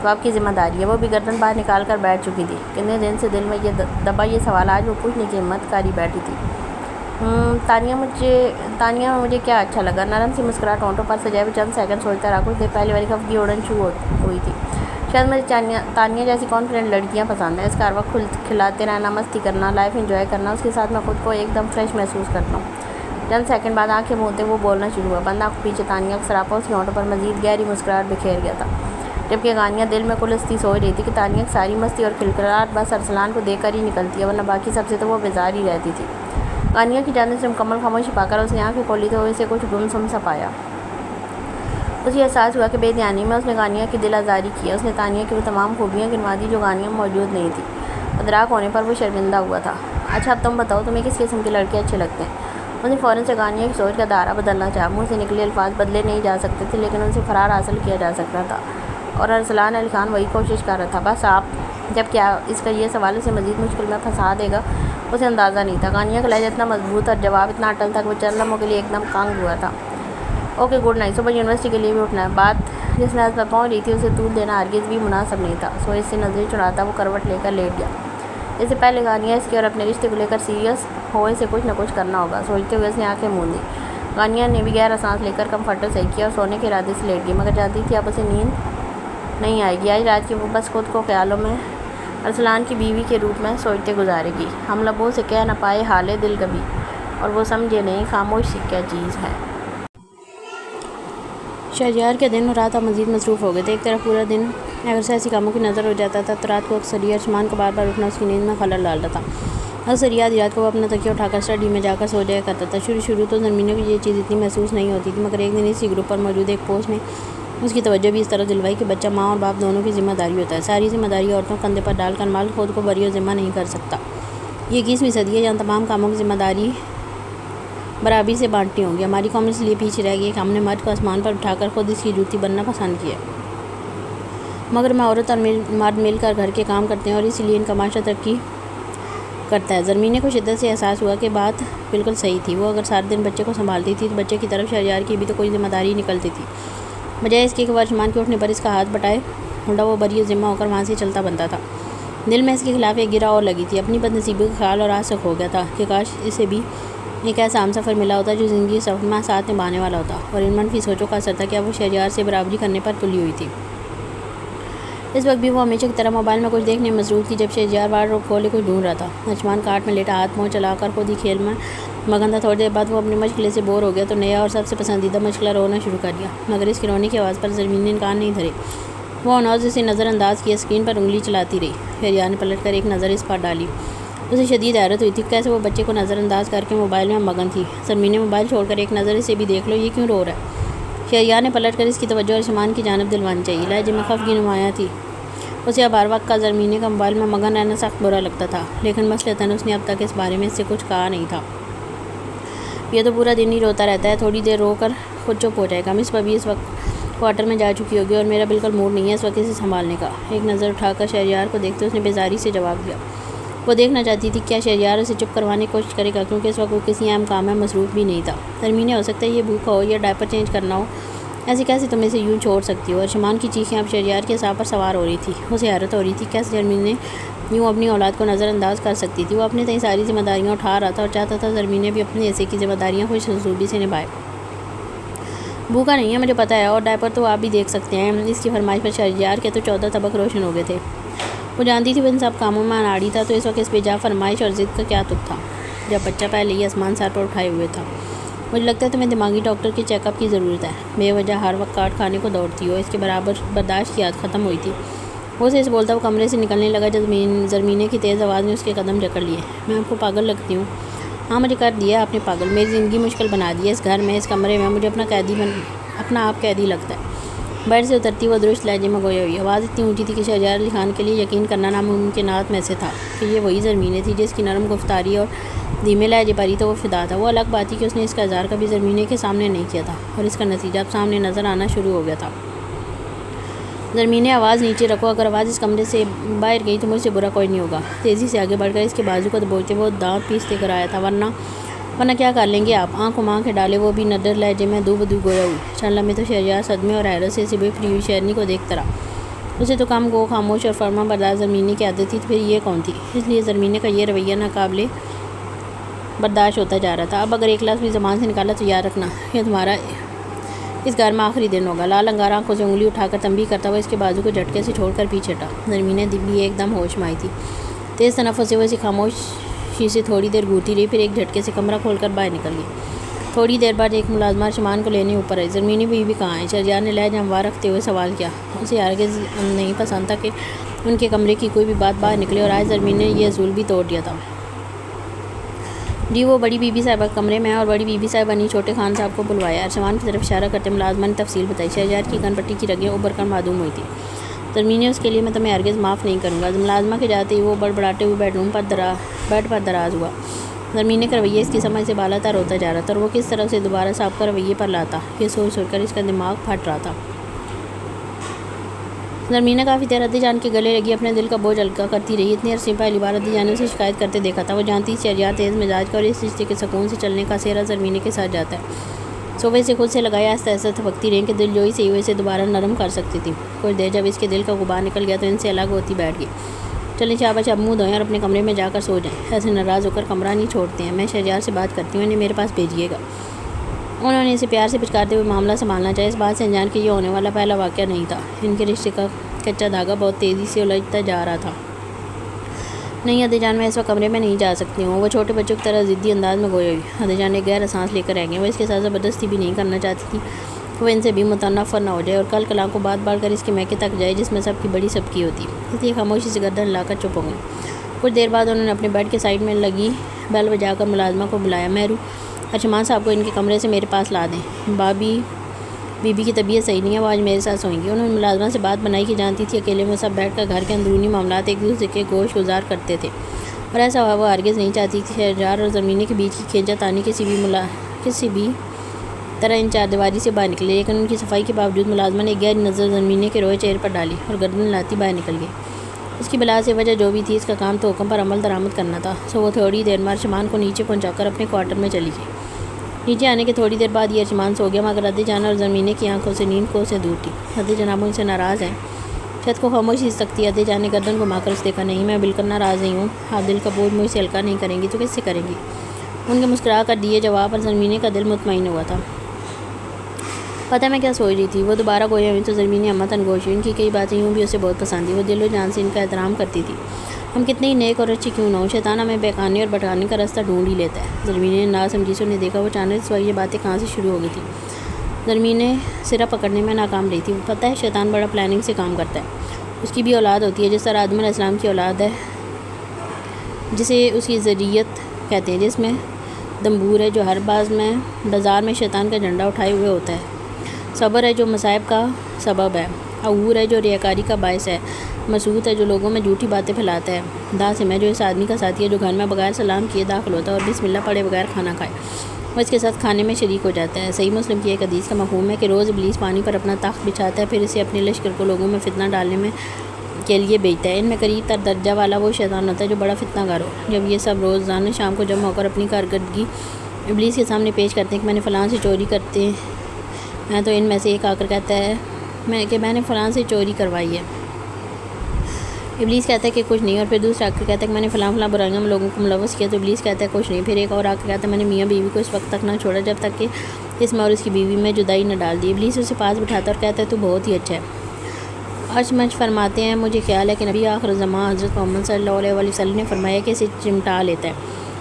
تو آپ کی ذمہ داری ہے۔ وہ بھی گردن باہر نکال کر بیٹھ چکی تھی۔ کتنے دن سے دل میں یہ دبا یہ سوال آج وہ پوچھنے کی ہمت کاری بیٹھی تھی۔ تانیہ میں مجھے کیا اچھا لگا؟ نرم سی مسکراہٹ ہونٹوں پر سجائے وہ چند سیکنڈ سوچتا رہا۔ کچھ دیر پہلے والی خفگی اڑن شروع ہوئی تھی۔ شاید مجھے تانیہ جیسی کانفیڈنٹ لڑکیاں پسند ہیں۔ اس کا ہر وقت کھلاتے رہنا، مستی کرنا، لائف انجوائے کرنا، اس کے ساتھ میں خود کو ایک دم فریش محسوس کرتا ہوں۔ چند سیکنڈ بعد آنکھیں موڑتے وہ بولنا شروع ہوا۔ بند آنکھوں پیچھے تانیہ کا سراپا اس کے ہونٹوں پر مزید گہری مسکراہٹ بکھیر گیا تھا، جبکہ غانیہ دل میں کلستی سوچ رہی تھی کہ تانیہ کی ساری مستی اور کھلکھلاہٹ بس ارسلان کو دیکھ کر ہی نکلتی ہے، ورنہ باقی سب سے تو وہ بیزار ہی رہتی تھی۔ غانیہ کی جانب سے مکمل خاموشی پا کر اس نے آنکھیں کھولی تو اسے کچھ گمسم سا پایا۔ اسے احساس ہوا کہ بے دھیانی میں اس نے غانیہ کی دل آزاری کی ہے۔ اس نے تانیہ کی وہ تمام خوبیاں گنوا دی جو غانیہ میں موجود نہیں تھی۔ ادراک ہونے پر وہ شرمندہ ہوا تھا۔ اچھا اب تم بتاؤ تمہیں کس قسم کے لڑکے اچھے لگتے ہیں؟ اس نے فوراً سے غانیہ کی سوچ کا دائرہ بدلنا چاہا۔ منہ سے نکلے الفاظ بدلے نہیں جا سکتے تھے، لیکن ان سے فرار حاصل کیا جا سکتا تھا، اور ارسلان علی خان وہی کوشش کر رہا تھا۔ بس آپ جب کیا اس کا یہ سوال اسے مزید مشکل میں پھنسا دے گا اسے اندازہ نہیں تھا۔ غانیہ کا لہجہ اتنا مضبوط اور جواب اتنا اٹل تھا کہ وہ چند لمحوں کے لیے ایک دم کانگ ہوا تھا۔ اوکے گڈ نائٹ، صبح یونیورسٹی کے لیے بھی اٹھنا ہے۔ بات جس محض پر پہنچ رہی تھی اسے طول دینا ہرگز بھی مناسب نہیں تھا۔ سوئے سے نظریں چڑھاتا وہ کروٹ لے کر لیٹ گیا۔ اس سے پہلے غانیہ اس کے اور اپنے رشتے کو لے کر سیریس ہو اسے کچھ نہ کچھ کرنا ہوگا، سوچتے ہوئے اس نے آنکھیں موند لی۔ غانیہ نے بھی گہرا سانس لے کر کمفرٹر صحیح کیا اور سونے کے ارادے سے لیٹ گئی، مگر جانتی تھی اب اسے نیند نہیں آئے گی۔ آج رات کی وہ بس خود کو خیالوں میں ارسلان کی بیوی کے روپ میں سوچتے گزارے گی۔ ہم لبوں سے کہہ نہ پائے حال دل کبھی، اور وہ سمجھے نہیں خاموشی کیا چیز ہے۔ شہریار کے دن اور رات اب مزید مصروف ہو گئے تھے۔ ایک طرف پورا دن اگر سیاسی کاموں کی نظر ہو جاتا تھا تو رات کو اکثر ارشمان کا بار بار اٹھنا اس کی نیند میں خلل ڈالتا تھا۔ اکثر آدھی رات کو وہ اپنا تکیہ اٹھا کر اسٹڈی میں جا کر سو جایا کرتا تھا۔ شروع تو زمینوں کی یہ چیز اتنی محسوس نہیں ہوتی تھی، مگر ایک دن اسی گروپ پر موجود ایک پوسٹ نے اس کی توجہ بھی اس طرح دلوائی کہ بچہ ماں اور باپ دونوں کی ذمہ داری ہوتا ہے۔ ساری ذمہ داری عورتوں کندھے پر ڈال کر مرد خود کو بری و ذمہ نہیں کر سکتا۔ یہ 21ویں صدی ہے جہاں تمام کاموں کی ذمہ داری برابری سے بانٹنی ہوگی۔ ہماری قوم اس لیے پیچھے رہ گئی کہ ہم نے مرد کو آسمان پر اٹھا کر خود اس کی جوتی بننا پسند کیا ہے۔ مگر میں عورت اور مرد مل کر گھر کے کام کرتے ہیں اور اسی لیے ان کا معاشرہ ترقی کرتا ہے۔ زرمینہ کو شدت سے احساس ہوا کہ بات بالکل صحیح تھی۔ وہ اگر سارے دن بچے کو سنبھالتی تھی تو بچے کی طرف شہریار کی بھی تو کوئی ذمہ داری نکلتی تھی۔ بجائے اس کے کہ وہ ارجمان کے اٹھنے پر اس کا ہاتھ بٹائے، الٹا وہ بری ذمہ ہو کر وہاں سے چلتا بنتا تھا۔ دل میں اس کے خلاف ایک گرہ اور لگی تھی۔ اپنی بدنصیبی کا خیال اور آسک ہو گیا تھا کہ کاش اسے بھی ایک ایسا ہم سفر ملا ہوتا جو زندگی کے سفر میں ساتھ نبھانے والا ہوتا، اور ان منفی سوچوں کا اثر تھا کہ اب وہ شہریار سے برابری کرنے پر تلی ہوئی تھی۔ اس وقت بھی وہ ہمیشہ کی طرح موبائل میں کچھ دیکھنے میں مصروف تھی جب شہریار وارڈروب کھولے کچھ ڈھونڈ رہا تھا۔ ارجمان کاٹ میں لیٹا ہاتھ منہ چلا کر خود ہی کھیل میں مگن تھا۔ تھوڑی دیر بعد وہ اپنے مشغلے سے بور ہو گیا تو نیا اور سب سے پسندیدہ مشغلہ رونا شروع کر دیا، مگر اس کی رونے کی آواز پر زرمین نے کان نہیں دھرے۔ وہ انوز اسے نظر انداز کیا اسکرین پر انگلی چلاتی رہی۔ شہریار نے پلٹ کر ایک نظر اس پر ڈالی۔ اسے شدید حیرت ہوئی تھی کیسے وہ بچے کو نظر انداز کر کے موبائل میں مگن تھی۔ زرمین نے موبائل چھوڑ کر ایک نظر اسے بھی دیکھ لو، یہ کیوں رو رہا ہے؟ شہریار نے پلٹ کر اس کی توجہ ارجمان کی جانب دلوانی چاہیے۔ لہجے میں خفگی نمایاں تھی۔ اسے اب ہر وقت کا زرمینے کا موبائل میں مگن رہنا سخت برا لگتا تھا، لیکن مثلاً اس نے اب تک اس بارے میں اس سے کچھ کہا نہیں تھا۔ یہ تو پورا دن ہی روتا رہتا ہے، تھوڑی دیر رو کر خود چپ ہو جائے گا۔ مس بھی اس وقت کوارٹر میں جا چکی ہوگی اور میرا بالکل موڈ نہیں ہے اس وقت اسے سنبھالنے کا۔ ایک نظر اٹھا کر شہریار کو دیکھتے اس نے بیزاری سے جواب دیا۔ وہ دیکھنا چاہتی تھی کیا شہریار اسے چپ کروانے کی کوشش کرے گا، کیونکہ اس وقت وہ کسی اہم کام میں مصروف بھی نہیں تھا۔ زرمینہ ہو سکتا ہے یہ بھوکا ہو یا ڈائپر چینج کرنا ہو، ایسے کیسے تم اسے یوں چھوڑ سکتی ہو؟ ارجمان کی چیخیں اب شہریار کے اعصاب پر سوار ہو رہی تھی۔ اسے حیرت ہو رہی تھی کیسے زرمینہ یوں اپنی اولاد کو نظر انداز کر سکتی تھی۔ وہ اپنے تئیں ساری ذمہ داریاں اٹھا رہا تھا اور چاہتا تھا زرمینہ بھی اپنے حصے کی ذمہ داریاں خوش اسلوبی سے نبھائے۔ بھوکا نہیں ہے مجھے پتہ ہے، اور ڈائپر تو آپ بھی دیکھ سکتے ہیں۔ اس کی فرمائش پر شہریار کے تو 14 طبق روشن ہو گئے تھے۔ وہ جانتی تھی وہ ان سب کاموں میں اناڑی تھا، تو اس وقت اس بے جا فرمائش اور ضد کا کیا تک تھا جب بچہ پہلے ہی آسمان سر پر اٹھائے ہوئے تھا۔ مجھے لگتا ہے تمہیں دماغی ڈاکٹر کے چیک اپ کی ضرورت ہے، بے وجہ ہر وقت کاٹ کھانے کو دوڑتی ہو۔ اس کے برابر برداشت کی عادت ختم ہوئی تھی۔ وہ اسے بولتا وہ کمرے سے نکلنے لگا جب زرمینہ کی تیز آواز نے اس کے قدم جکڑ لیے۔ میں آپ کو پاگل لگتی ہوں؟ ہاں مجھے کر دیا آپ نے پاگل، میری زندگی مشکل بنا دی ہے۔ اس گھر میں، اس کمرے میں مجھے اپنا آپ قیدی لگتا ہے۔ بیڈ سے اترتی وہ درست لہجے میں گویا ہوئی۔ آواز اتنی اونچی تھی کہ شہریار علی خان کے لیے یقین کرنا ناممکنات میں سے تھا کہ یہ وہی زرمینہ تھی جس کی نرم گفتاری اور دھیمے لہجے پر ہی تو وہ فدا تھا۔ وہ الگ بات تھی کہ اس نے اس کا اظہار کبھی زرمینہ کے سامنے نہیں کیا تھا، اور اس کا نتیجہ اب سامنے نظر آنا شروع ہو گیا تھا۔ زرمینہ آواز نیچے رکھو، اگر آواز اس کمرے سے باہر گئی تو مجھ سے برا کوئی نہیں ہوگا۔ تیزی سے آگے بڑھ کر اس کے بازو کو دبوچتے وہ دانت پیستے کر آیا تھا۔ ورنہ کیا کر لیں گے آپ؟ آنکھ آنکھ ڈالے وہ بھی نڈر لہجے میں دو بدو گویا ہوئی۔ چند لمحے تو شہریار صدمے اور حیرت سے اسے بکھری ہوئی شیرنی کو دیکھتا رہا۔ اسے تو کم گو، خاموش اور فرما بردار زرمینہ کی عادت تھی، تو پھر یہ کون تھی؟ اس لیے زرمینہ کا یہ رویہ ناقابل برداشت ہوتا جا رہا تھا۔ اب اگر ایک لفظ بھی زبان سے نکالا تو یاد رکھنا یہ تمہارا اس گھر میں آخری دن ہوگا۔ لال انگار آنکھوں سے انگلی اٹھا کر تنبیہ کرتا ہوا اس کے بازو کو جھٹکے سے چھوڑ کر پیچھے ہٹا۔ زرمینہ بھی ایک دم ہوش میں آئی تھی۔ تیز تنفس سے وہ اسے خاموشی سے تھوڑی دیر گھورتی رہی، پھر ایک جھٹکے سے کمرہ کھول کر باہر نکل گئی۔ تھوڑی دیر بعد ایک ملازمہ ارجمان کو لینے اوپر آئی۔ زرمینہ بھی کہاں ہے؟ شہریار نے لہجہ ہموار رکھتے ہوئے سوال کیا۔ اسے ہرگز نہیں پسند تھا کہ ان کے کمرے کی کوئی بھی بات باہر نکلے، اور آج زرمینہ نے یہ اصول بھی توڑ دیا تھا۔ جی وہ بڑی بی بی صاحبہ کمرے میں ہے، اور بڑی بی بی صاحبہ نے چھوٹے خان صاحب کو بلوایا۔ ارجمان کی طرف اشارہ کرتے ملازمہ نے تفصیل بتائی۔ شہریار کی کن پٹی کی رگیں ابھر کر معدوم ہوئی تھیں۔ زرمینہ اس کے لیے میں تمہیں ہرگز معاف نہیں کروں گا۔ ملازمہ کے جاتے ہی وہ بڑبڑاتے ہوئے بیڈ پر دراز ہوا۔ زرمینہ کا رویہ اس کی سمجھ سے بالا تر ہوتا جا رہا تھا، اور وہ کس طرح سے دوبارہ سابقہ رویے پر لاتا یہ سوچ کر اس کا دماغ پھٹ رہا تھا۔ زرمینہ کافی دیر عدی جان کے گلے لگی اپنے دل کا بوجھ ہلکا کرتی رہی۔ اتنی عرصے پہلی بار عدی جان نے اسے شکایت کرتے دیکھا تھا۔ وہ جانتی شہریار تیز مزاج کا، اور اس رشتے کے سکون سے چلنے کا سہرا زرمینہ کے ساتھ جاتا ہے۔ صوفے سے خود سے لگایا آہستہ آہستہ تھپکتی رہی کہ دل جوئی سے ہی وہ اسے دوبارہ نرم کر سکتی تھی۔ کچھ دیر جب اس کے دل کا غبار نکل گیا تو ان سے الگ ہوتی بیٹھ گئی۔ چلیں شاباش، اب منہ دھوئیں اور اپنے کمرے میں جا کر سو جائیں۔ ایسے ناراض ہو کر کمرہ نہیں چھوڑتے ہیں، میں شہریار سے بات کرتی ہوں، انہیں میرے پاس بھیجیے گا۔ انہوں نے اسے پیار سے پچکارتے ہوئے معاملہ سنبھالنا چاہے، اس بات سے انجان کہ یہ ہونے والا پہلا واقعہ نہیں تھا۔ ان کے رشتے کا کچا دھاگا بہت تیزی سے الجھتا جا رہا تھا۔ نہیں عدی جان، میں اس وقت کمرے میں نہیں جا سکتی ہوں۔ وہ چھوٹے بچوں کی طرح ضدی انداز میں گویا ہوئی۔ عدی جان ایک گہرا سانس لے کر رہ گئیں۔ وہ اس کے ساتھ زبردستی بھی نہیں کرنا چاہتی تھی کہ وہ ان سے بھی متنفر نہ ہو جائے اور کل کلاں کو بات بڑھ کر اس کے میکے تک جائے جس میں سب کی بڑی سب کی ہوتی۔ اس لیے خاموشی سے گردن ہلا کر چپ ہو گئیں۔ کچھ دیر بعد انہوں نے اپنے بیڈ کے سائڈ میں لگی بیل بجا کر ملازمہ کو بلایا۔ مہرو، ارجمان صاحب کو ان کے کمرے سے میرے پاس لا دیں۔ بی بی کی طبیعت صحیح نہیں ہے، وہ آج میرے ساتھ سوئیں گی۔ انہوں نے ملازمہ سے بات بنائی کہ جانتی تھی اکیلے میں سب بیٹھ کر گھر کے اندرونی معاملات ایک دوسرے کے گوش گزار کرتے تھے۔ اور ایسا وہ ہرگز نہیں چاہتی کہ شہریار اور زمینی کے بیچ کی کھینچا تانی کسی بھی طرح ان چار دیواری سے باہر نکلے، لیکن ان کی صفائی کے باوجود ملازمہ نے ایک گہری نظر زمینی کے روئے چہرے پر ڈالی اور گردن لاتی باہر نکل گئی۔ اس کی بلا سے وجہ جو بھی تھی، اس کا کام تو حکم پر عمل درآمد کرنا تھا، سو وہ تھوڑی دیر میں ارشمان کو نیچے پہنچا کر اپنے کوارٹر میں چلی گئی۔ نیچے آنے کے تھوڑی دیر بعد یہ ارشمان سو گیا، مگر عدی جان اور زمینی کی آنکھوں سے نیند کو سے دور تھی۔ عدی جان اب ان سے ناراض ہیں؟ چھت کو خاموشی سے تکتی عدی جان نے گردن گھما کر اس دیکھا۔ نہیں، میں بالکل ناراض نہیں ہوں، آپ دل کا بوجھ مجھ سے ہلکا نہیں کریں گی تو کس سے کریں گی؟ ان کے مسکرا کر دیے جواب پر زمینی کا دل مطمئن ہوا تھا۔ پتہ میں کیا سوچ رہی تھی؟ وہ دوبارہ گویا ہوئی تو زمینی اماں تنگوش ہوئی۔ ان کی کئی باتیں یوں بھی اسے بہت پسند تھیں، وہ دل و جان سے ان کا احترام کرتی تھی۔ ہم کتنے ہی نیک اور اچھی کیوں نہ ہوں، شیطان ہمیں بہکانے اور بھٹکانے کا راستہ ڈھونڈ ہی لیتا ہے۔ زمینی نے نا سمجھی سے انہیں دیکھا۔ وہ اچانک سے یہ باتیں کہاں سے شروع ہو گئی تھی؟ زمینی سرا پکڑنے میں ناکام رہی تھی۔ وہ پتہ ہے شیطان بڑا پلاننگ سے کام کرتا ہے۔ اس کی بھی اولاد ہوتی ہے، جس طرح آدم علیہ السلام کی اولاد ہے، جسے اس کی ذریت کہتے ہیں، جس میں دمبور ہے جو ہر باز میں بازار میں شیطان کا جھنڈا اٹھائے ہوئے ہوتا ہے، صبر ہے جو مصائب کا سبب ہے، عور ہے جو ریاکاری کا باعث ہے، مسعود ہے جو لوگوں میں جھوٹی باتیں پھیلاتا ہے، داسم ہے جو اس آدمی کا ساتھی ہے جو گھر میں بغیر سلام کیے داخل ہوتا ہے اور بسم اللہ پڑھے بغیر کھانا کھائے وہ اس کے ساتھ کھانے میں شریک ہو جاتا ہے۔ صحیح مسلم کی ایک حدیث کا مفہوم ہے کہ روز ابلیس پانی پر اپنا تخت بچھاتا ہے، پھر اسے اپنے لشکر کو لوگوں میں فتنہ ڈالنے کے لیے بھیجتا ہے۔ ان میں قریب تر درجہ والا وہ شیطان ہوتا ہے جو بڑا فتنہ گار ہو۔ جب یہ سب روزانہ شام کو جمع ہو کر اپنی کارکردگی ابلیس کے سامنے پیش کرتے ہیں کہ میں نے فلاں سے چوری کرتے ہیں، تو ان میں سے ایک آ کر کہتا ہے کہ میں نے فلاں سے چوری کروائی ہے۔ ابلیس کہتا ہے کہ کچھ نہیں، اور پھر دوسرا آ کر کہتا ہے کہ میں نے فلاں برائیوں میں لوگوں کو ملوث کیا، تو ابلیس کہتا ہے کچھ نہیں۔ پھر ایک اور آ کر کہتا ہے میں نے میاں بیوی کو اس وقت تک نہ چھوڑا جب تک کہ اس میں اور اس کی بیوی میں جدائی نہ ڈال دی۔ ابلیس اسے پاس بٹھاتا اور کہتا ہے تو بہت ہی اچھا ہے۔ اشمش فرماتے ہیں مجھے خیال ہے کہ نبی آخر زمان حضرت محمد صلی اللہ علیہ وسلم نے فرمایا کہ اسے چمٹا لیتا ہے،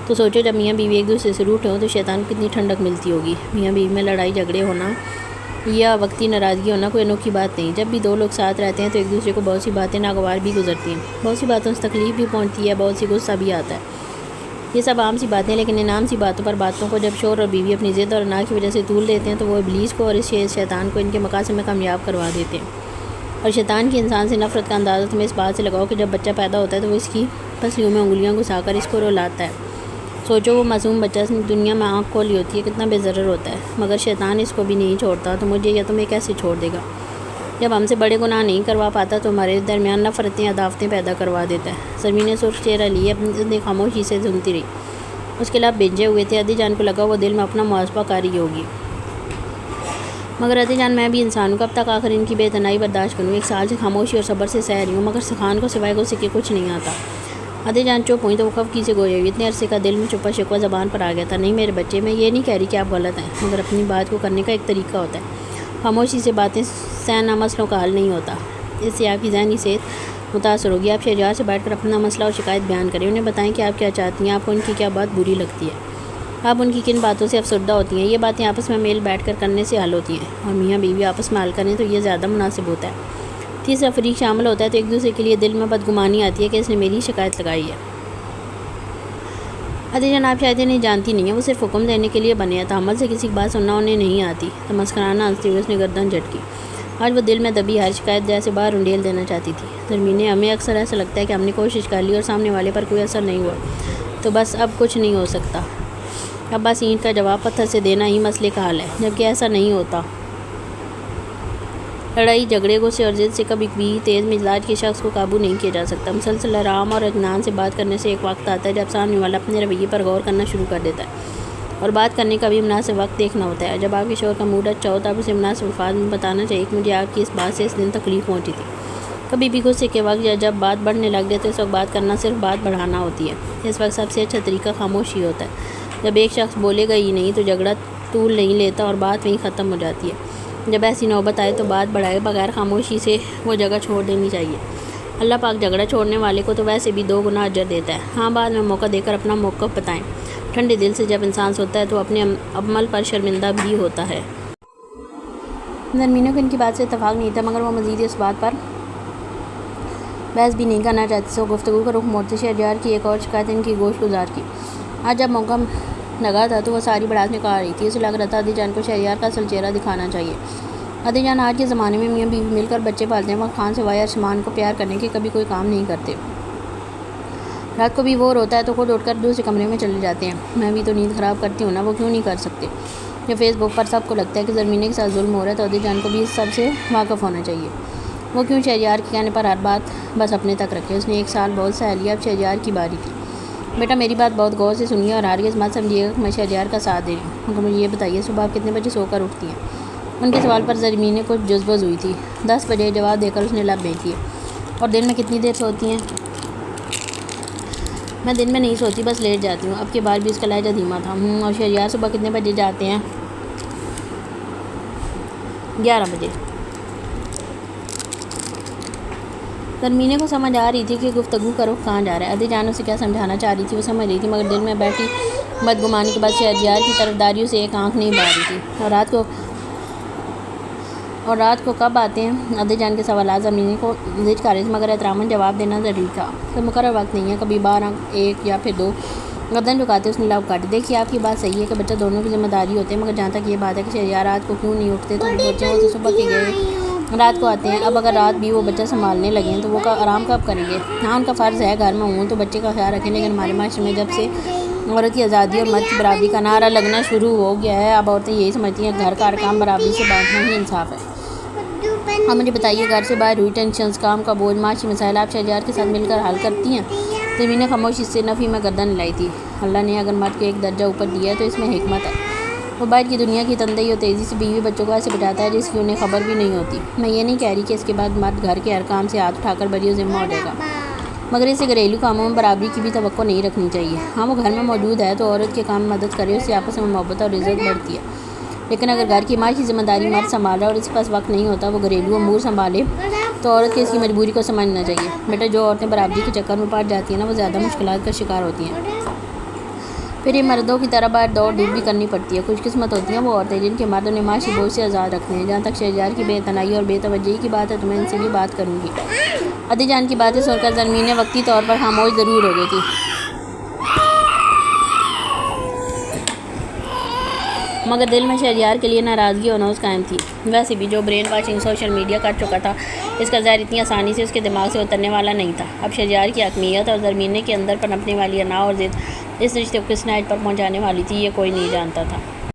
تو سوچو جب میاں بیوی ایک دوسرے سے روٹھے ہوں تو شیطان کو کتنی ٹھنڈک ملتی ہوگی۔ میاں بیوی میں لڑائی جھگڑے ہونا یا وقتی ناراضگی ہونا کوئی انوکھی بات نہیں۔ جب بھی دو لوگ ساتھ رہتے ہیں تو ایک دوسرے کو بہت سی باتیں ناگوار بھی گزرتی ہیں، بہت سی باتوں سے تکلیف بھی پہنچتی ہے، بہت سی غصہ بھی آتا ہے۔ یہ سب عام سی باتیں، لیکن ان عام سی باتوں کو جب شوہر اور بیوی اپنی ضد اور انا کی وجہ سے طول دیتے ہیں تو وہ ابلیس کو اور اس شیطان کو ان کے مقاصد میں کامیاب کروا دیتے ہیں۔ اور شیطان کی انسان سے نفرت کا اندازہ تمہیں اس بات سے لگاؤ کہ جب بچہ پیدا ہوتا ہے تو وہ اس کی پسلیوں میں انگلیاں گھسا کر اس کو رلاتا ہے۔ سوچو وہ معصوم بچہ دنیا میں آنکھ کھولی ہوتی ہے کتنا بے ضرر ہوتا ہے، مگر شیطان اس کو بھی نہیں چھوڑتا، تو مجھے یا تمہیں کیسے چھوڑ دے گا؟ جب ہم سے بڑے گناہ نہیں کروا پاتا تو ہمارے درمیان نفرتیں عداوتیں پیدا کروا دیتا ہے۔ زمین نے سرخ چہرہ لیے اپنی خاموشی سے سنتی رہی۔ اس کے لب بھیجے ہوئے تھے، عدی جان کو لگا وہ دل میں اپنا محاسبہ کاری ہوگی، مگر عدی جان میں بھی انسان ہوں، کب تک آخر ان کی بے تنائی برداشت کروں؟ 1 سال سے خاموشی اور صبر سے سہ رہی ہوں، مگر سخان کو سوائے غصے کے کچھ نہیں آتا۔ عدی جان چپ ہوئی تو وہ خفگی سے گویا ہوئی۔ اتنے عرصے کا دل میں چھپا شکوہ زبان پر آ گیا تھا۔ نہیں میرے بچے، میں یہ نہیں کہہ رہی کہ آپ غلط ہیں، مگر اپنی بات کو کرنے کا ایک طریقہ ہوتا ہے۔ خاموشی سے باتیں سہنا مسئلوں کا حل نہیں ہوتا، اس سے آپ کی ذہنی صحت متاثر ہوگی۔ آپ شہریار سے بیٹھ کر اپنا مسئلہ اور شکایت بیان کریں، انہیں بتائیں کہ آپ کیا چاہتی ہیں، آپ کو ان کی کیا بات بری لگتی ہے، آپ ان کی کن باتوں سے افسردہ ہوتی ہیں۔ یہ باتیں آپس میں میل بیٹھ کر کرنے سے حل ہوتی ہیں، اور میاں بیوی آپس میں حل کریں تو یہ زیادہ مناسب ہوتا ہے۔ تیسرا فریق شامل ہوتا ہے تو ایک دوسرے کے لیے دل میں بدگمانی آتی ہے کہ اس نے میری شکایت لگائی ہے۔ عدی جان آپ شاید انہیں جانتی نہیں ہیں، وہ صرف حکم دینے کے لیے بنے ہیں، تحمل سے کسی کی بات سننا انہیں نہیں آتی۔ تو مسکرانہ ہنستے ہوئے اس نے گردن جھٹکی۔ آج وہ دل میں دبی ہر شکایت جیسے باہر انڈیل دینا چاہتی تھی۔ زمینیں ہمیں اکثر ایسا لگتا ہے کہ ہم نے کوشش کر لی اور سامنے والے پر کوئی اثر نہیں ہوا، تو بس اب کچھ نہیں ہو سکتا، اب بس اینٹ کا جواب پتھر سے دینا ہی مسئلے کا حل ہے، جبکہ ایسا نہیں ہوتا۔ لڑائی جھگڑے غصے اور ضد سے کبھی بھی تیز مزاج کے شخص کو قابو نہیں کیا جا سکتا۔ مسلسل آرام اور اطمینان سے بات کرنے سے ایک وقت آتا ہے جب سامنے والا اپنے رویے پر غور کرنا شروع کر دیتا ہے، اور بات کرنے کا بھی مناسب وقت دیکھنا ہوتا ہے۔ جب آپ کے شوہر کا موڈ اچھا ہو تو آپ اسے مناسب الفاظ میں بتانا چاہیے کہ مجھے آپ کی اس بات سے اس دن تکلیف پہنچی تھی۔ کبھی بھی غصے کے وقت یا جب بات بڑھنے لگ جائے تو اس وقت بات کرنا صرف بات بڑھانا ہوتی ہے۔ اس وقت سب سے اچھا طریقہ خاموشی ہوتا ہے۔ جب ایک شخص بولے گا ہی نہیں تو جھگڑا طول نہیں لیتا اور بات وہیں ختم ہو جاتی ہے۔ جب ایسی نوبت آئے تو بات بڑھائے بغیر خاموشی سے وہ جگہ چھوڑ دینی چاہیے۔ اللہ پاک جھگڑا چھوڑنے والے کو تو ویسے بھی 2 گنا اجر دیتا ہے۔ ہاں بعد میں موقع دے کر اپنا موقف بتائیں۔ ٹھنڈے دل سے جب انسان سوتا ہے تو اپنے عمل پر شرمندہ بھی ہوتا ہے۔ زمینوں کو ان کی بات سے اتفاق نہیں تھا، مگر وہ مزید اس بات پر بحث بھی نہیں کرنا چاہتے، سو گفتگو کا رخ موڑتے شہریار کی ایک اور شکایت ان کی گوش گزار کی۔ آج جب موقع لگا تھا تو وہ ساری بڑھاس نکال رہی تھی، اسے لگ رہا تھا عدی جان کو شہریار کا اصل چہرہ دکھانا چاہیے۔ عدی جان آج کے زمانے میں میاں بیوی مل کر بچے پالتے ہیں، وہ خان سوائے ارشمان کو پیار کرنے کے کبھی کوئی کام نہیں کرتے۔ رات کو بھی وہ روتا ہے تو خود اٹھ کر دوسرے کمرے میں چلے جاتے ہیں۔ میں بھی تو نیند خراب کرتی ہوں نا، وہ کیوں نہیں کر سکتے؟ جب فیس بک پر سب کو لگتا ہے کہ زرمینہ کے ساتھ ظلم ہو رہا ہے تو عدی جان کو بھی اس سب سے واقف ہونا چاہیے۔ وہ کیوں شہریار کے کہنے پر ہر بات بس اپنے تک رکھے؟ اس نے 1 سال بہت سہ لیا، اب شہریار کی باری تھی۔ بیٹا میری بات بہت غور سے سنیے اور ہرگز مت سمجھیے گا کہ میں شہریار کا ساتھ دے رہی ہوں، مگر مجھے یہ بتائیے صبح آپ کتنے بجے سو کر اٹھتی ہیں؟ ان کے سوال پر زرمینہ کچھ جذبز ہوئی تھی۔ 10 بجے جواب دے کر اس نے لب بھینچ لیے۔ اور دن میں کتنی دیر سوتی ہیں؟ میں دن میں نہیں سوتی، بس لیٹ جاتی ہوں۔ اب کی بار بھی اس کا لہجہ دھیما تھا۔ اور شہریار صبح کتنے بجے جاتے ہیں؟ 11 بجے۔ زرمینہ کو سمجھ آ رہی تھی کہ گفتگو کا رخ کہاں جا رہا ہے۔ عدی جان اسے کیا سمجھانا چاہ رہی تھی وہ سمجھ رہی تھی، مگر دل میں بیٹھی بدگمانی کے بعد شہریار کی طرفداریوں سے ایک آنکھ نہیں بھر رہی تھی۔ اور رات کو کب آتے ہیں؟ عدی جان کے سوالات زرمینہ کو زجر کر رہے تھے، مگر احتراماً جواب دینا ضروری تھا۔ کوئی مقرر وقت نہیں ہے، کبھی 12، 1 یا پھر 2۔ گردن جھکاتے اس نے لب کاٹی۔ دیکھیے آپ کی بات صحیح ہے کہ بچہ دونوں کی ذمہ داری ہوتی ہے، مگر جہاں تک یہ بات ہے کہ شہریار رات کو کیوں نہیں اٹھتے تو بچے وہ تو صبح کے گئے رات کو آتے ہیں۔ اب اگر رات بھی وہ بچہ سنبھالنے لگے ہیں تو وہ آرام کب کریں گے؟ ہاں ان کا فرض ہے گھر میں ہوں تو بچے کا خیال رکھیں، لیکن ہمارے معاشرے میں جب سے عورت کی آزادی اور مرد کی برابری کا نعرہ لگنا شروع ہو گیا ہے، اب عورتیں یہی سمجھتی ہیں کہ گھر کا ہر کام برابری سے بانٹنا ہی انصاف ہے۔ اب مجھے بتائیے گھر سے باہر ہوئی ٹینشنز، کام کا بوجھ، معاشی مسائل آپ شہریار کے ساتھ مل کر حل کرتی ہیں؟ زرمینہ خاموشی سے نفی میں گردن ہلائی تھی۔ اللہ نے اگر مرد کو ایک درجہ اوپر دیا ہے تو اس میں حکمت ہے۔ وہ باہر کی دنیا کی تندہی اور تیزی سے بیوی بچوں کو ایسے بچاتا ہے جس کی انہیں خبر بھی نہیں ہوتی۔ میں یہ نہیں کہہ رہی کہ اس کے بعد مرد گھر کے ہر کام سے ہاتھ اٹھا کر بری و ذمہ ہو جائے گا، مگر اسے گھریلو کاموں میں برابری کی بھی توقع نہیں رکھنی چاہیے۔ ہاں وہ گھر میں موجود ہے تو عورت کے کام میں مدد کرے، اس سے آپس میں محبت اور عزت بڑھتی ہے، لیکن اگر گھر کی معاشی ذمہ داری مرد سنبھال رہا ہے اور اس کے پاس وقت نہیں ہوتا وہ گھریلو امور سنبھالے تو عورت کی اس کی مجبوری کو سمجھنا چاہیے۔ بیٹا جو عورتیں برابری کے چکر میں پڑ جاتی ہیں نا وہ زیادہ مشکلات کا شکار ہوتی ہیں، پھر یہ مردوں کی طرح باہر دوڑ دھوپ بھی کرنی پڑتی ہے۔ خوش قسمت ہوتی ہیں وہ عورتیں جن کے مرد انہیں معاشی بوجھ سے آزاد رکھتے ہیں۔ جہاں تک شہریار کی بے اعتنائی اور بے توجہی کی بات ہے تو میں ان سے بھی بات کروں گی۔ عدی جان کی باتیں سن کر زرمینہ وقتی طور پر خاموش ضرور ہو گئی تھی، مگر دل میں شہریار کے لیے ناراضگی اور نوز قائم تھی۔ ویسے بھی جو برین واشنگ سوشل میڈیا کر چکا تھا اس کا زہر اتنی آسانی سے اس کے دماغ سے اترنے والا نہیں تھا۔ اب شہریار کی حاکمیت اور زرمینہ کے اندر پنپنے والی انا اور ضد اس رشتے کو کس نہج پر پہنچانے والی تھی یہ کوئی نہیں جانتا تھا۔